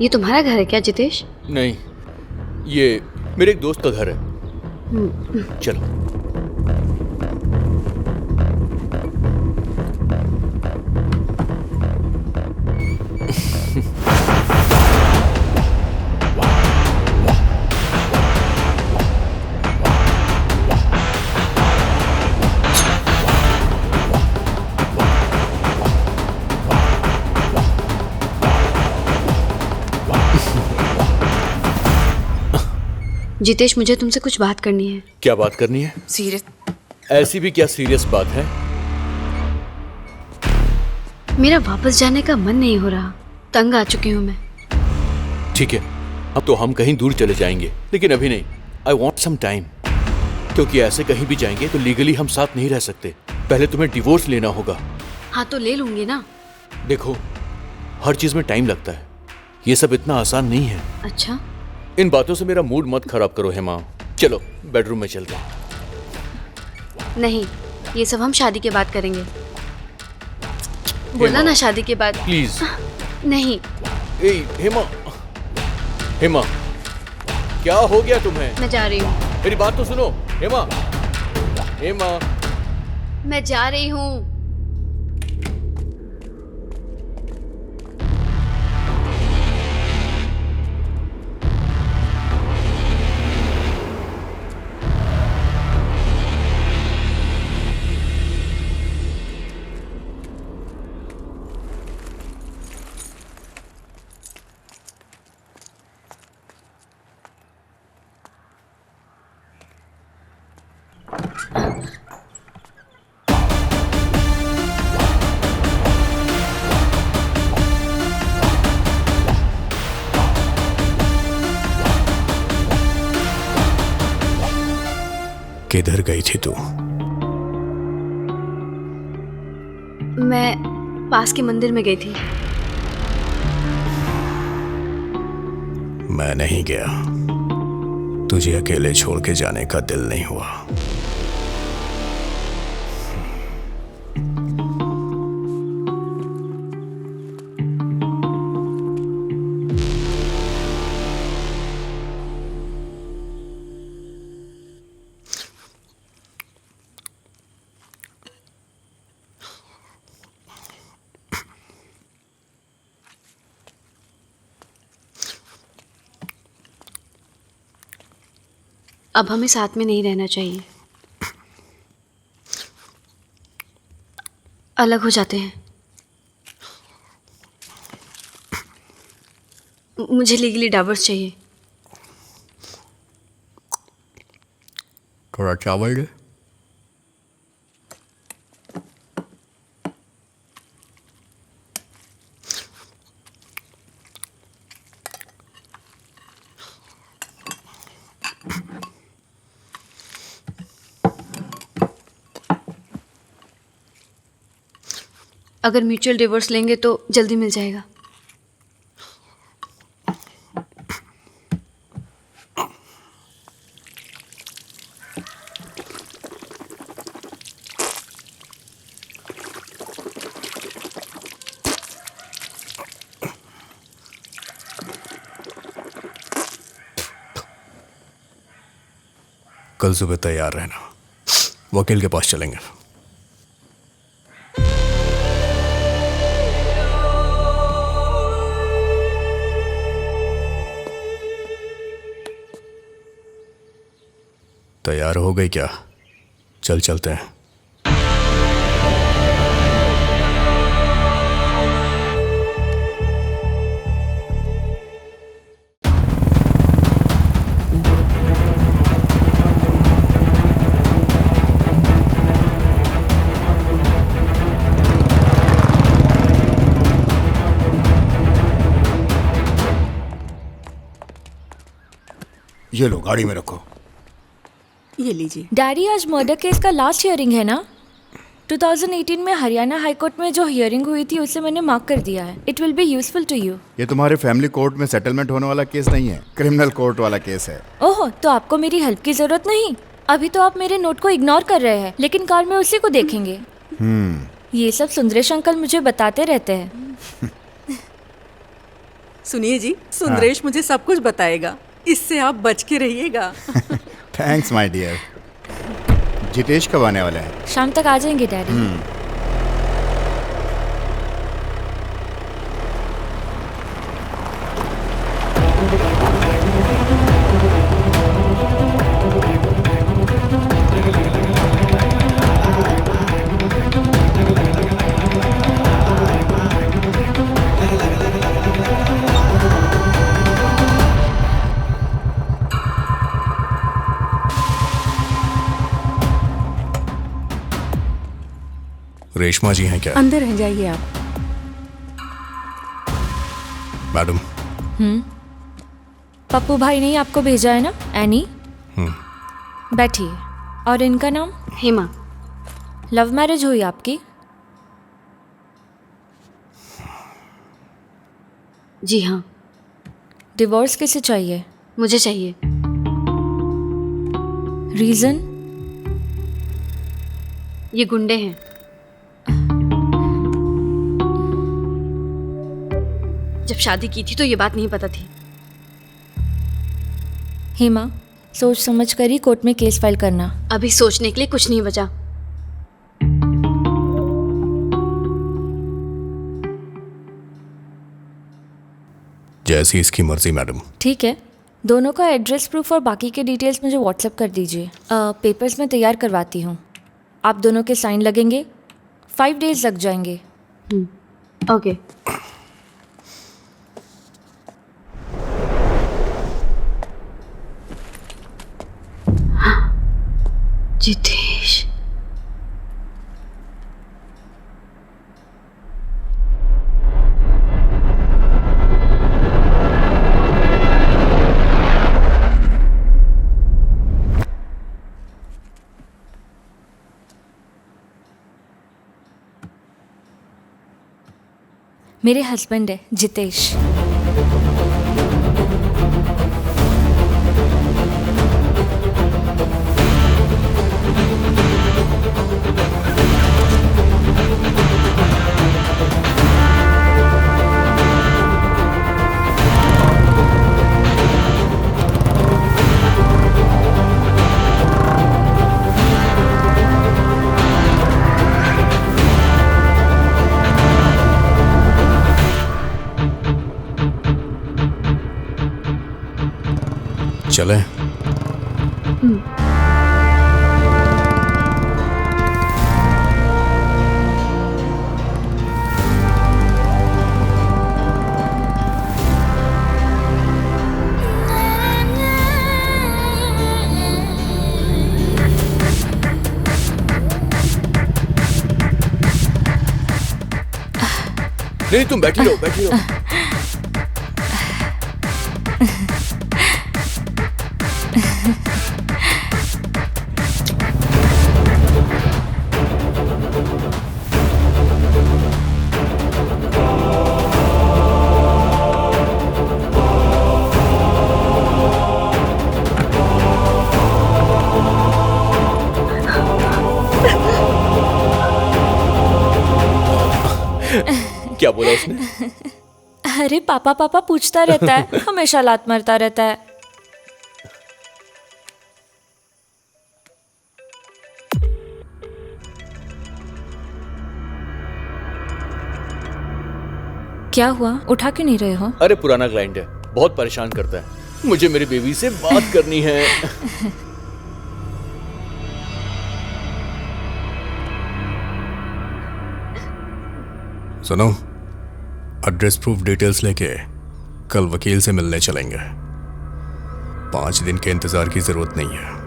Speaker 4: ये तुम्हारा घर है क्या जितेश?
Speaker 10: नहीं, ये मेरे एक दोस्त का घर है। चलो।
Speaker 4: जितेश, मुझे तुमसे कुछ बात करनी है।
Speaker 10: क्या बात करनी है?
Speaker 4: सीरियस।
Speaker 10: ऐसी भी क्या सीरियस बात है?
Speaker 4: मेरा वापस जाने का मन नहीं हो रहा। तंग आ चुकी हूँ मैं।
Speaker 10: ठीक है, अब तो हम कहीं दूर चले जाएंगे, लेकिन अभी नहीं। आई वॉन्ट सम टाइम, क्योंकि ऐसे कहीं भी जाएंगे तो लीगली हम साथ नहीं रह सकते। पहले तुम्हें डिवोर्स लेना होगा।
Speaker 4: हाँ तो ले लूंगी ना,
Speaker 10: देखो, हर चीज में टाइम लगता है, ये सब इतना आसान नहीं है।
Speaker 4: अच्छा,
Speaker 10: इन बातों से मेरा मूड मत खराब करो हेमा। चलो बेडरूम में चलते हैं।
Speaker 4: नहीं, ये सब हम शादी के बाद करेंगे। बोला ना शादी के बाद।
Speaker 10: प्लीज।
Speaker 4: नहीं।
Speaker 10: ए हेमा, हेमा क्या हो गया तुम्हें?
Speaker 4: मैं जा रही हूँ।
Speaker 10: मेरी बात तो सुनो हेमा। हेमा
Speaker 4: मैं जा रही हूँ।
Speaker 3: किधर गई थी तू?
Speaker 4: मैं पास के मंदिर में गई थी।
Speaker 3: मैं नहीं गया, तुझे अकेले छोड़ के जाने का दिल नहीं हुआ।
Speaker 4: अब हमें साथ में नहीं रहना चाहिए, अलग हो जाते हैं। मुझे लीगली डाइवोर्स चाहिए।
Speaker 3: थोड़ा चावल दे।
Speaker 4: अगर म्यूचुअल डिवोर्स लेंगे तो जल्दी मिल जाएगा।
Speaker 3: कल सुबह तैयार रहना, वकील के पास चलेंगे। तैयार हो गई क्या? चल चलते हैं।
Speaker 12: ये लो, गाड़ी में रखो।
Speaker 5: ये लीजिए।
Speaker 7: डैडी, आज मर्डर केस का लास्ट हियरिंग है ना? 2018 में हरियाणा हाई कोर्ट में जो हियरिंग हुई थी उसे मैंने मार्क कर दिया है। It will be useful to you.
Speaker 12: ये तुम्हारे फैमिली कोर्ट में सेटलमेंट होने वाला केस नहीं है, क्रिमिनल कोर्ट वाला केस है।
Speaker 7: ओह, तो आपको मेरी हेल्प की जरूरत नहीं? अभी तो आप मेरे नोट को इग्नोर कर रहे हैं, लेकिन कार में उसी को देखेंगे। ये सब सुंदरेश अंकल मुझे बताते रहते हैं।
Speaker 5: सुनिए जी, सुंदरेश मुझे सब कुछ बताएगा, इससे आप बच के रहिएगा।
Speaker 12: Thanks my dear. जितेश कब आने वाला है?
Speaker 7: शाम तक आ जाएंगे डैडी।
Speaker 3: रेशमा जी हैं क्या?
Speaker 5: अंदर हैं, जाइए आप।
Speaker 3: मैडम।
Speaker 7: पप्पू भाई ने आपको भेजा है ना, एनी? बैठिए। और इनका नाम?
Speaker 4: हेमा।
Speaker 7: लव मैरिज हुई आपकी?
Speaker 4: जी हाँ।
Speaker 7: डिवोर्स किसे चाहिए?
Speaker 4: मुझे चाहिए।
Speaker 7: रीजन?
Speaker 4: ये गुंडे हैं। जब शादी की थी तो ये बात नहीं पता थी।
Speaker 7: हेमा, सोच समझ कर ही कोर्ट में केस फाइल करना।
Speaker 4: अभी सोचने के लिए कुछ नहीं बचा।
Speaker 3: जैसी इसकी मर्जी मैडम।
Speaker 7: ठीक है, दोनों का एड्रेस प्रूफ और बाकी के डिटेल्स मुझे व्हाट्सएप कर दीजिए। पेपर्स मैं तैयार करवाती हूँ। आप दोनों के साइन लगेंगे, 5 डेज लग जाएंगे।
Speaker 4: ओके। जितेश,
Speaker 7: मेरे हस्बैंड है जितेश।
Speaker 3: चले।
Speaker 10: नहीं, तुम बैठी रहो, बैठी रहो। क्या बोला उसने?
Speaker 7: अरे पापा पापा पूछता रहता है, हमेशा लात मारता रहता है। क्या हुआ, उठा क्यों नहीं रहे हो?
Speaker 10: अरे पुराना क्लाइंट है, बहुत परेशान करता है। मुझे मेरी बेबी से बात करनी है।
Speaker 3: सुनो, एड्रेस प्रूफ डिटेल्स लेके कल वकील से मिलने चलेंगे। 5 दिन के इंतजार की जरूरत नहीं है।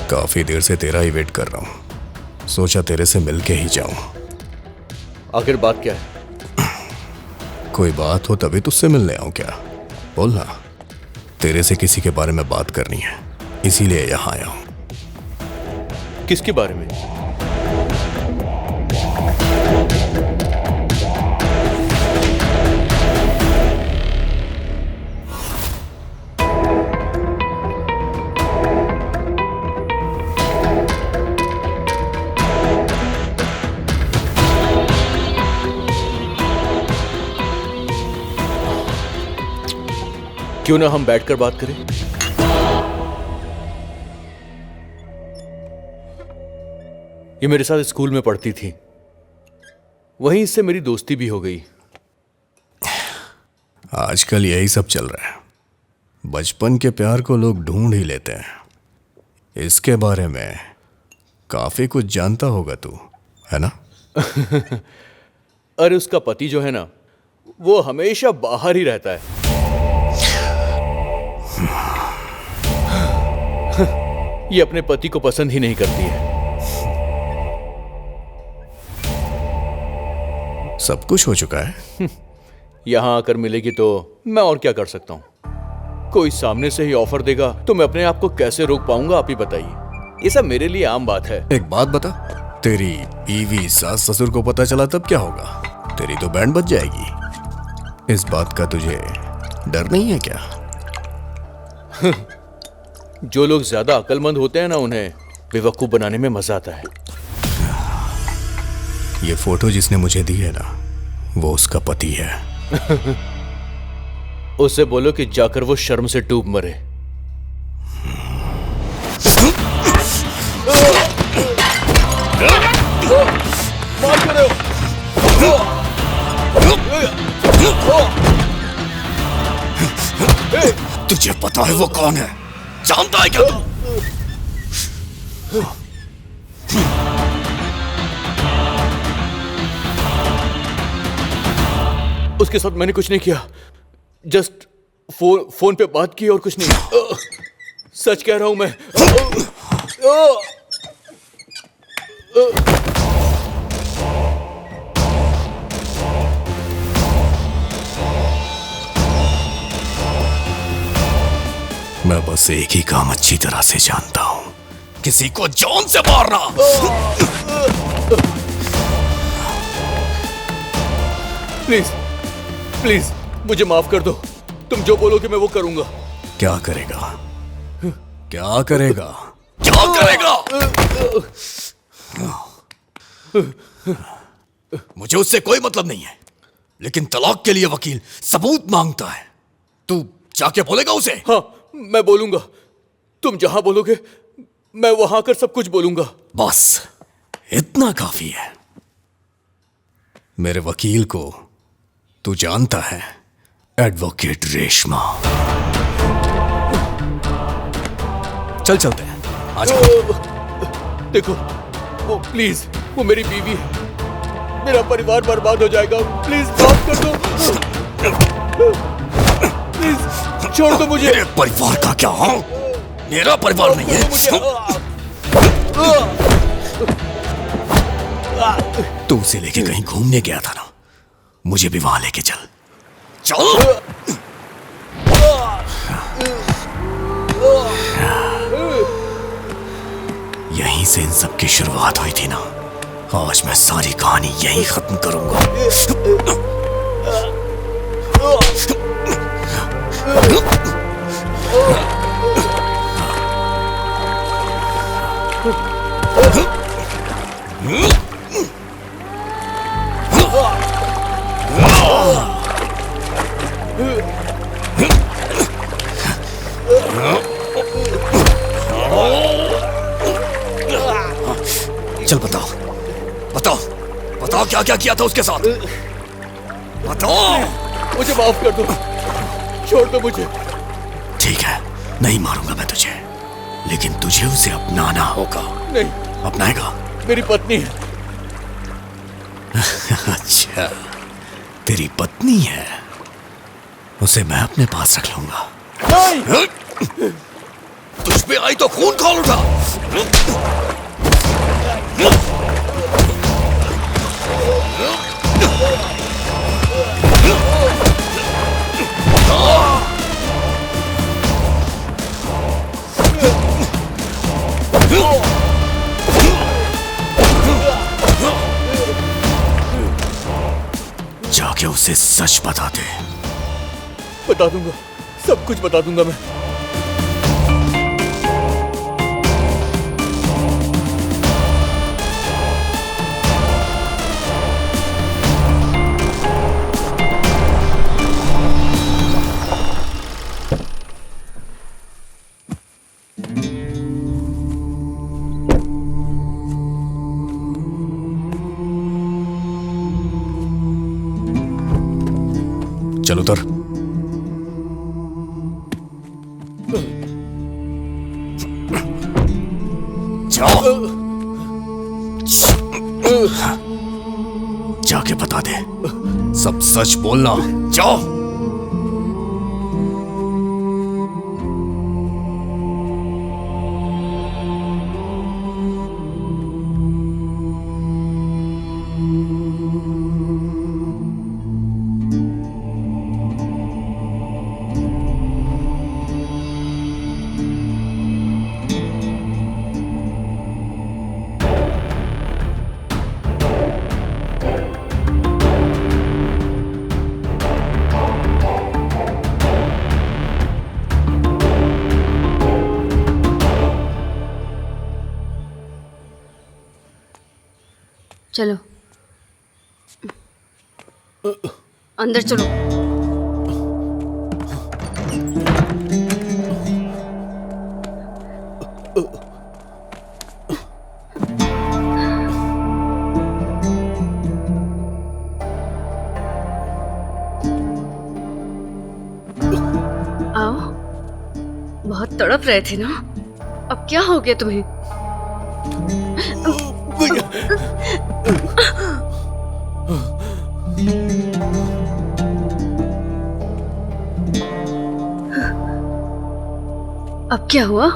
Speaker 3: काफी देर से तेरा ही वेट कर रहा हूं। सोचा तेरे से मिलके ही जाऊं।
Speaker 10: आखिर बात क्या है?
Speaker 3: कोई बात हो तभी तुझसे मिलने आऊं क्या? बोलना। तेरे से किसी के बारे में बात करनी है, इसीलिए यहां आया हूं।
Speaker 10: किसके बारे में? क्यों ना हम बैठकर बात करें? ये मेरे साथ स्कूल में पढ़ती थी, वहीं इससे मेरी दोस्ती भी हो गई।
Speaker 3: आजकल यही सब चल रहा है। बचपन के प्यार को लोग ढूंढ ही लेते हैं। इसके बारे में काफी कुछ जानता होगा तू, है ना?
Speaker 10: अरे उसका पति जो है ना, वो हमेशा बाहर ही रहता है। ये अपने पति को पसंद ही नहीं करती है।
Speaker 3: सब कुछ हो चुका है।
Speaker 10: यहाँ आकर मिलेगी तो मैं और क्या कर सकता हूँ? कोई सामने से ही ऑफर देगा तो मैं अपने आप को कैसे रोक पाऊंगा? आप ही बताइए। ये सब मेरे लिए आम बात है।
Speaker 3: एक बात बता, तेरी बीवी सास ससुर को पता चला तब क्या होगा? तेरी तो बैंड बज जाएगी। इस बात का तुझे डर नहीं है क्या?
Speaker 10: जो लोग ज्यादा अक्लमंद होते हैं ना, उन्हें बेवकूफ बनाने में मजा आता है।
Speaker 3: ये फोटो जिसने मुझे दी है ना, वो उसका पति है।
Speaker 10: उससे बोलो कि जाकर वो शर्म से डूब मरे।
Speaker 3: तुझे पता है वो कौन है? जानता है क्या तू?
Speaker 10: उसके साथ मैंने कुछ नहीं किया, जस्ट फोन पे बात की और कुछ नहीं। सच कह रहा हूं मैं।
Speaker 3: मैं बस एक ही काम अच्छी तरह से जानता हूं, किसी को जान से मारना।
Speaker 10: प्लीज प्लीज मुझे माफ कर दो। तुम जो बोलोगे मैं वो करूंगा।
Speaker 3: क्या करेगा? क्या करेगा? क्या करेगा? मुझे उससे कोई मतलब नहीं है, लेकिन तलाक के लिए वकील सबूत मांगता है। तू जाके बोलेगा उसे?
Speaker 10: हाँ, मैं बोलूंगा। तुम जहां बोलोगे मैं वहां आकर सब कुछ बोलूंगा।
Speaker 3: बस इतना काफी है। मेरे वकील को तू जानता है, एडवोकेट रेशमा। चल चलते हैं, आजा।
Speaker 10: देखो, वो प्लीज, वो मेरी बीवी है। मेरा परिवार बर्बाद हो जाएगा। प्लीज माफ कर दो। प्लीज छोड़ दो मुझे।
Speaker 3: मेरे परिवार का क्या? हाँ, मेरा परिवार नहीं है। तू उसे लेके कहीं घूमने गया था ना, मुझे भी वहां लेके चल। चल। यहीं से इन सब की शुरुआत हुई थी ना। आज मैं सारी कहानी यहीं खत्म करूंगा। चल बताओ, बताओ, बताओ क्या क्या किया था उसके साथ? बताओ।
Speaker 10: मुझे माफ कर दो, छोड़ दो मुझे।
Speaker 3: ठीक है, नहीं मारूंगा मैं तुझे, लेकिन तुझे उसे अपनाना होगा।
Speaker 10: नहीं।
Speaker 3: अपनाएगा?
Speaker 10: मेरी पत्नी है।
Speaker 3: अच्छा, तेरी पत्नी है, उसे मैं अपने पास रख लूंगा।
Speaker 10: नहीं।
Speaker 3: तुझ पे आई तो खून खौल उठा। जाके उसे सच बता दे।
Speaker 10: बता दूंगा, सब कुछ बता दूंगा मैं।
Speaker 3: चल उतर। जाओ, जाके बता दे, सब सच बोलना। जाओ।
Speaker 15: चलो अंदर चलो। आओ, बहुत तड़प रहे थे ना, अब क्या हो गया तुम्हें? अब क्या हुआ?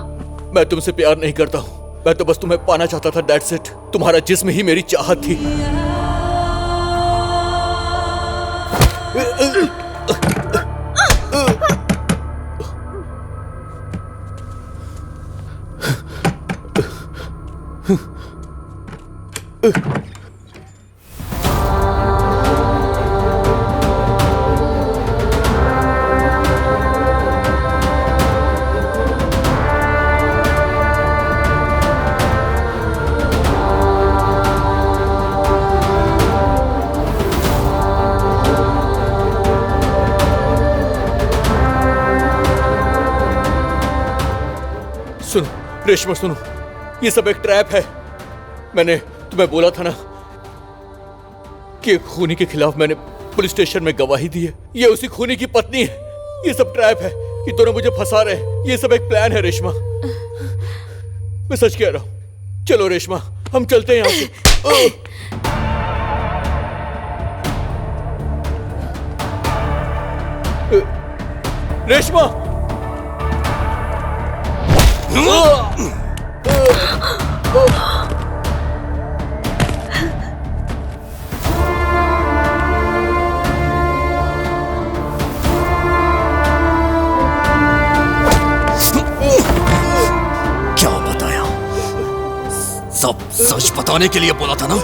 Speaker 10: मैं तुमसे प्यार नहीं करता हूँ, मैं तो बस तुम्हें पाना चाहता था, दैट्स इट। तुम्हारा जिस्म ही मेरी चाहत थी। सुनो रेशमा, सुनो, ये सब एक ट्रैप है। मैंने तुम्हें बोला था ना कि खूनी के खिलाफ मैंने पुलिस स्टेशन में गवाही दी है। ये उसी खूनी की पत्नी है। ये सब ट्रैप है, ये दोनों मुझे फंसा रहे हैं। ये सब एक प्लान है रेशमा, मैं सच कह रहा हूं। चलो रेशमा, हम चलते हैं यहाँ से। रेशमा,
Speaker 3: क्या बताया? सब सच बताने के लिए बोला था ना?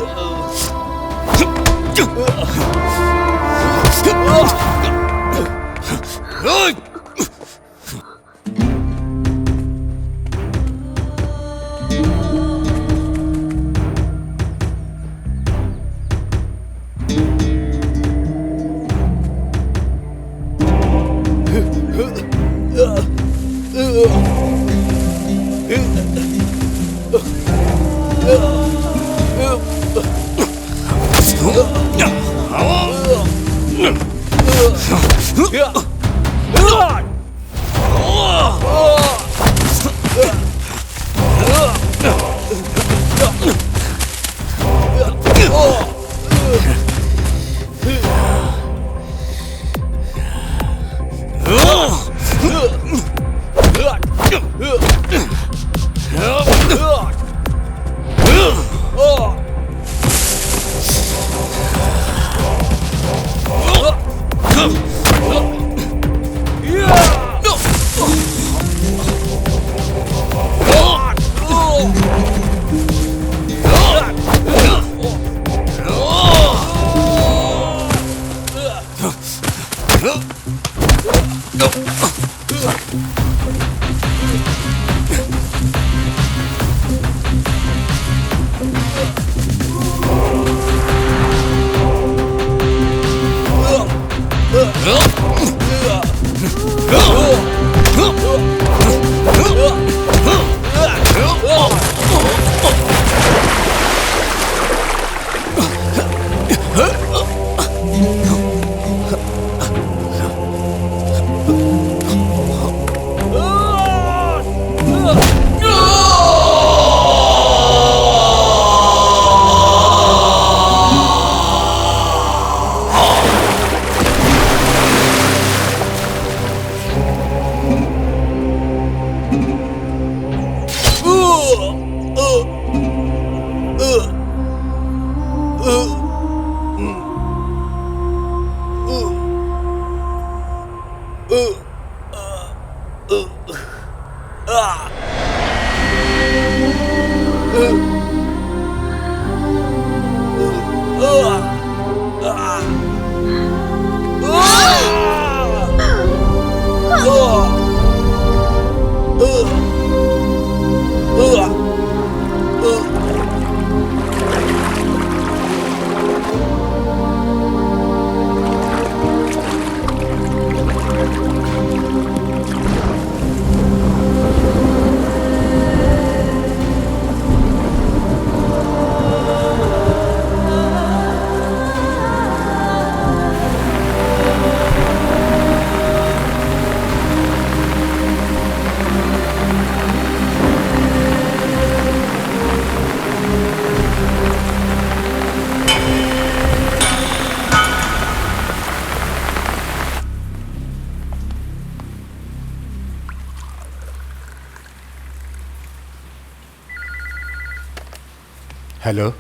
Speaker 12: हेलो।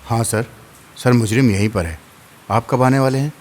Speaker 12: हाँ सर, सर मुजरिम यहीं पर है। आप कब आने वाले हैं?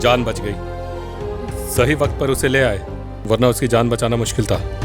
Speaker 2: जान बच गई। सही वक्त पर उसे ले आए, वरना उसकी जान बचाना मुश्किल था।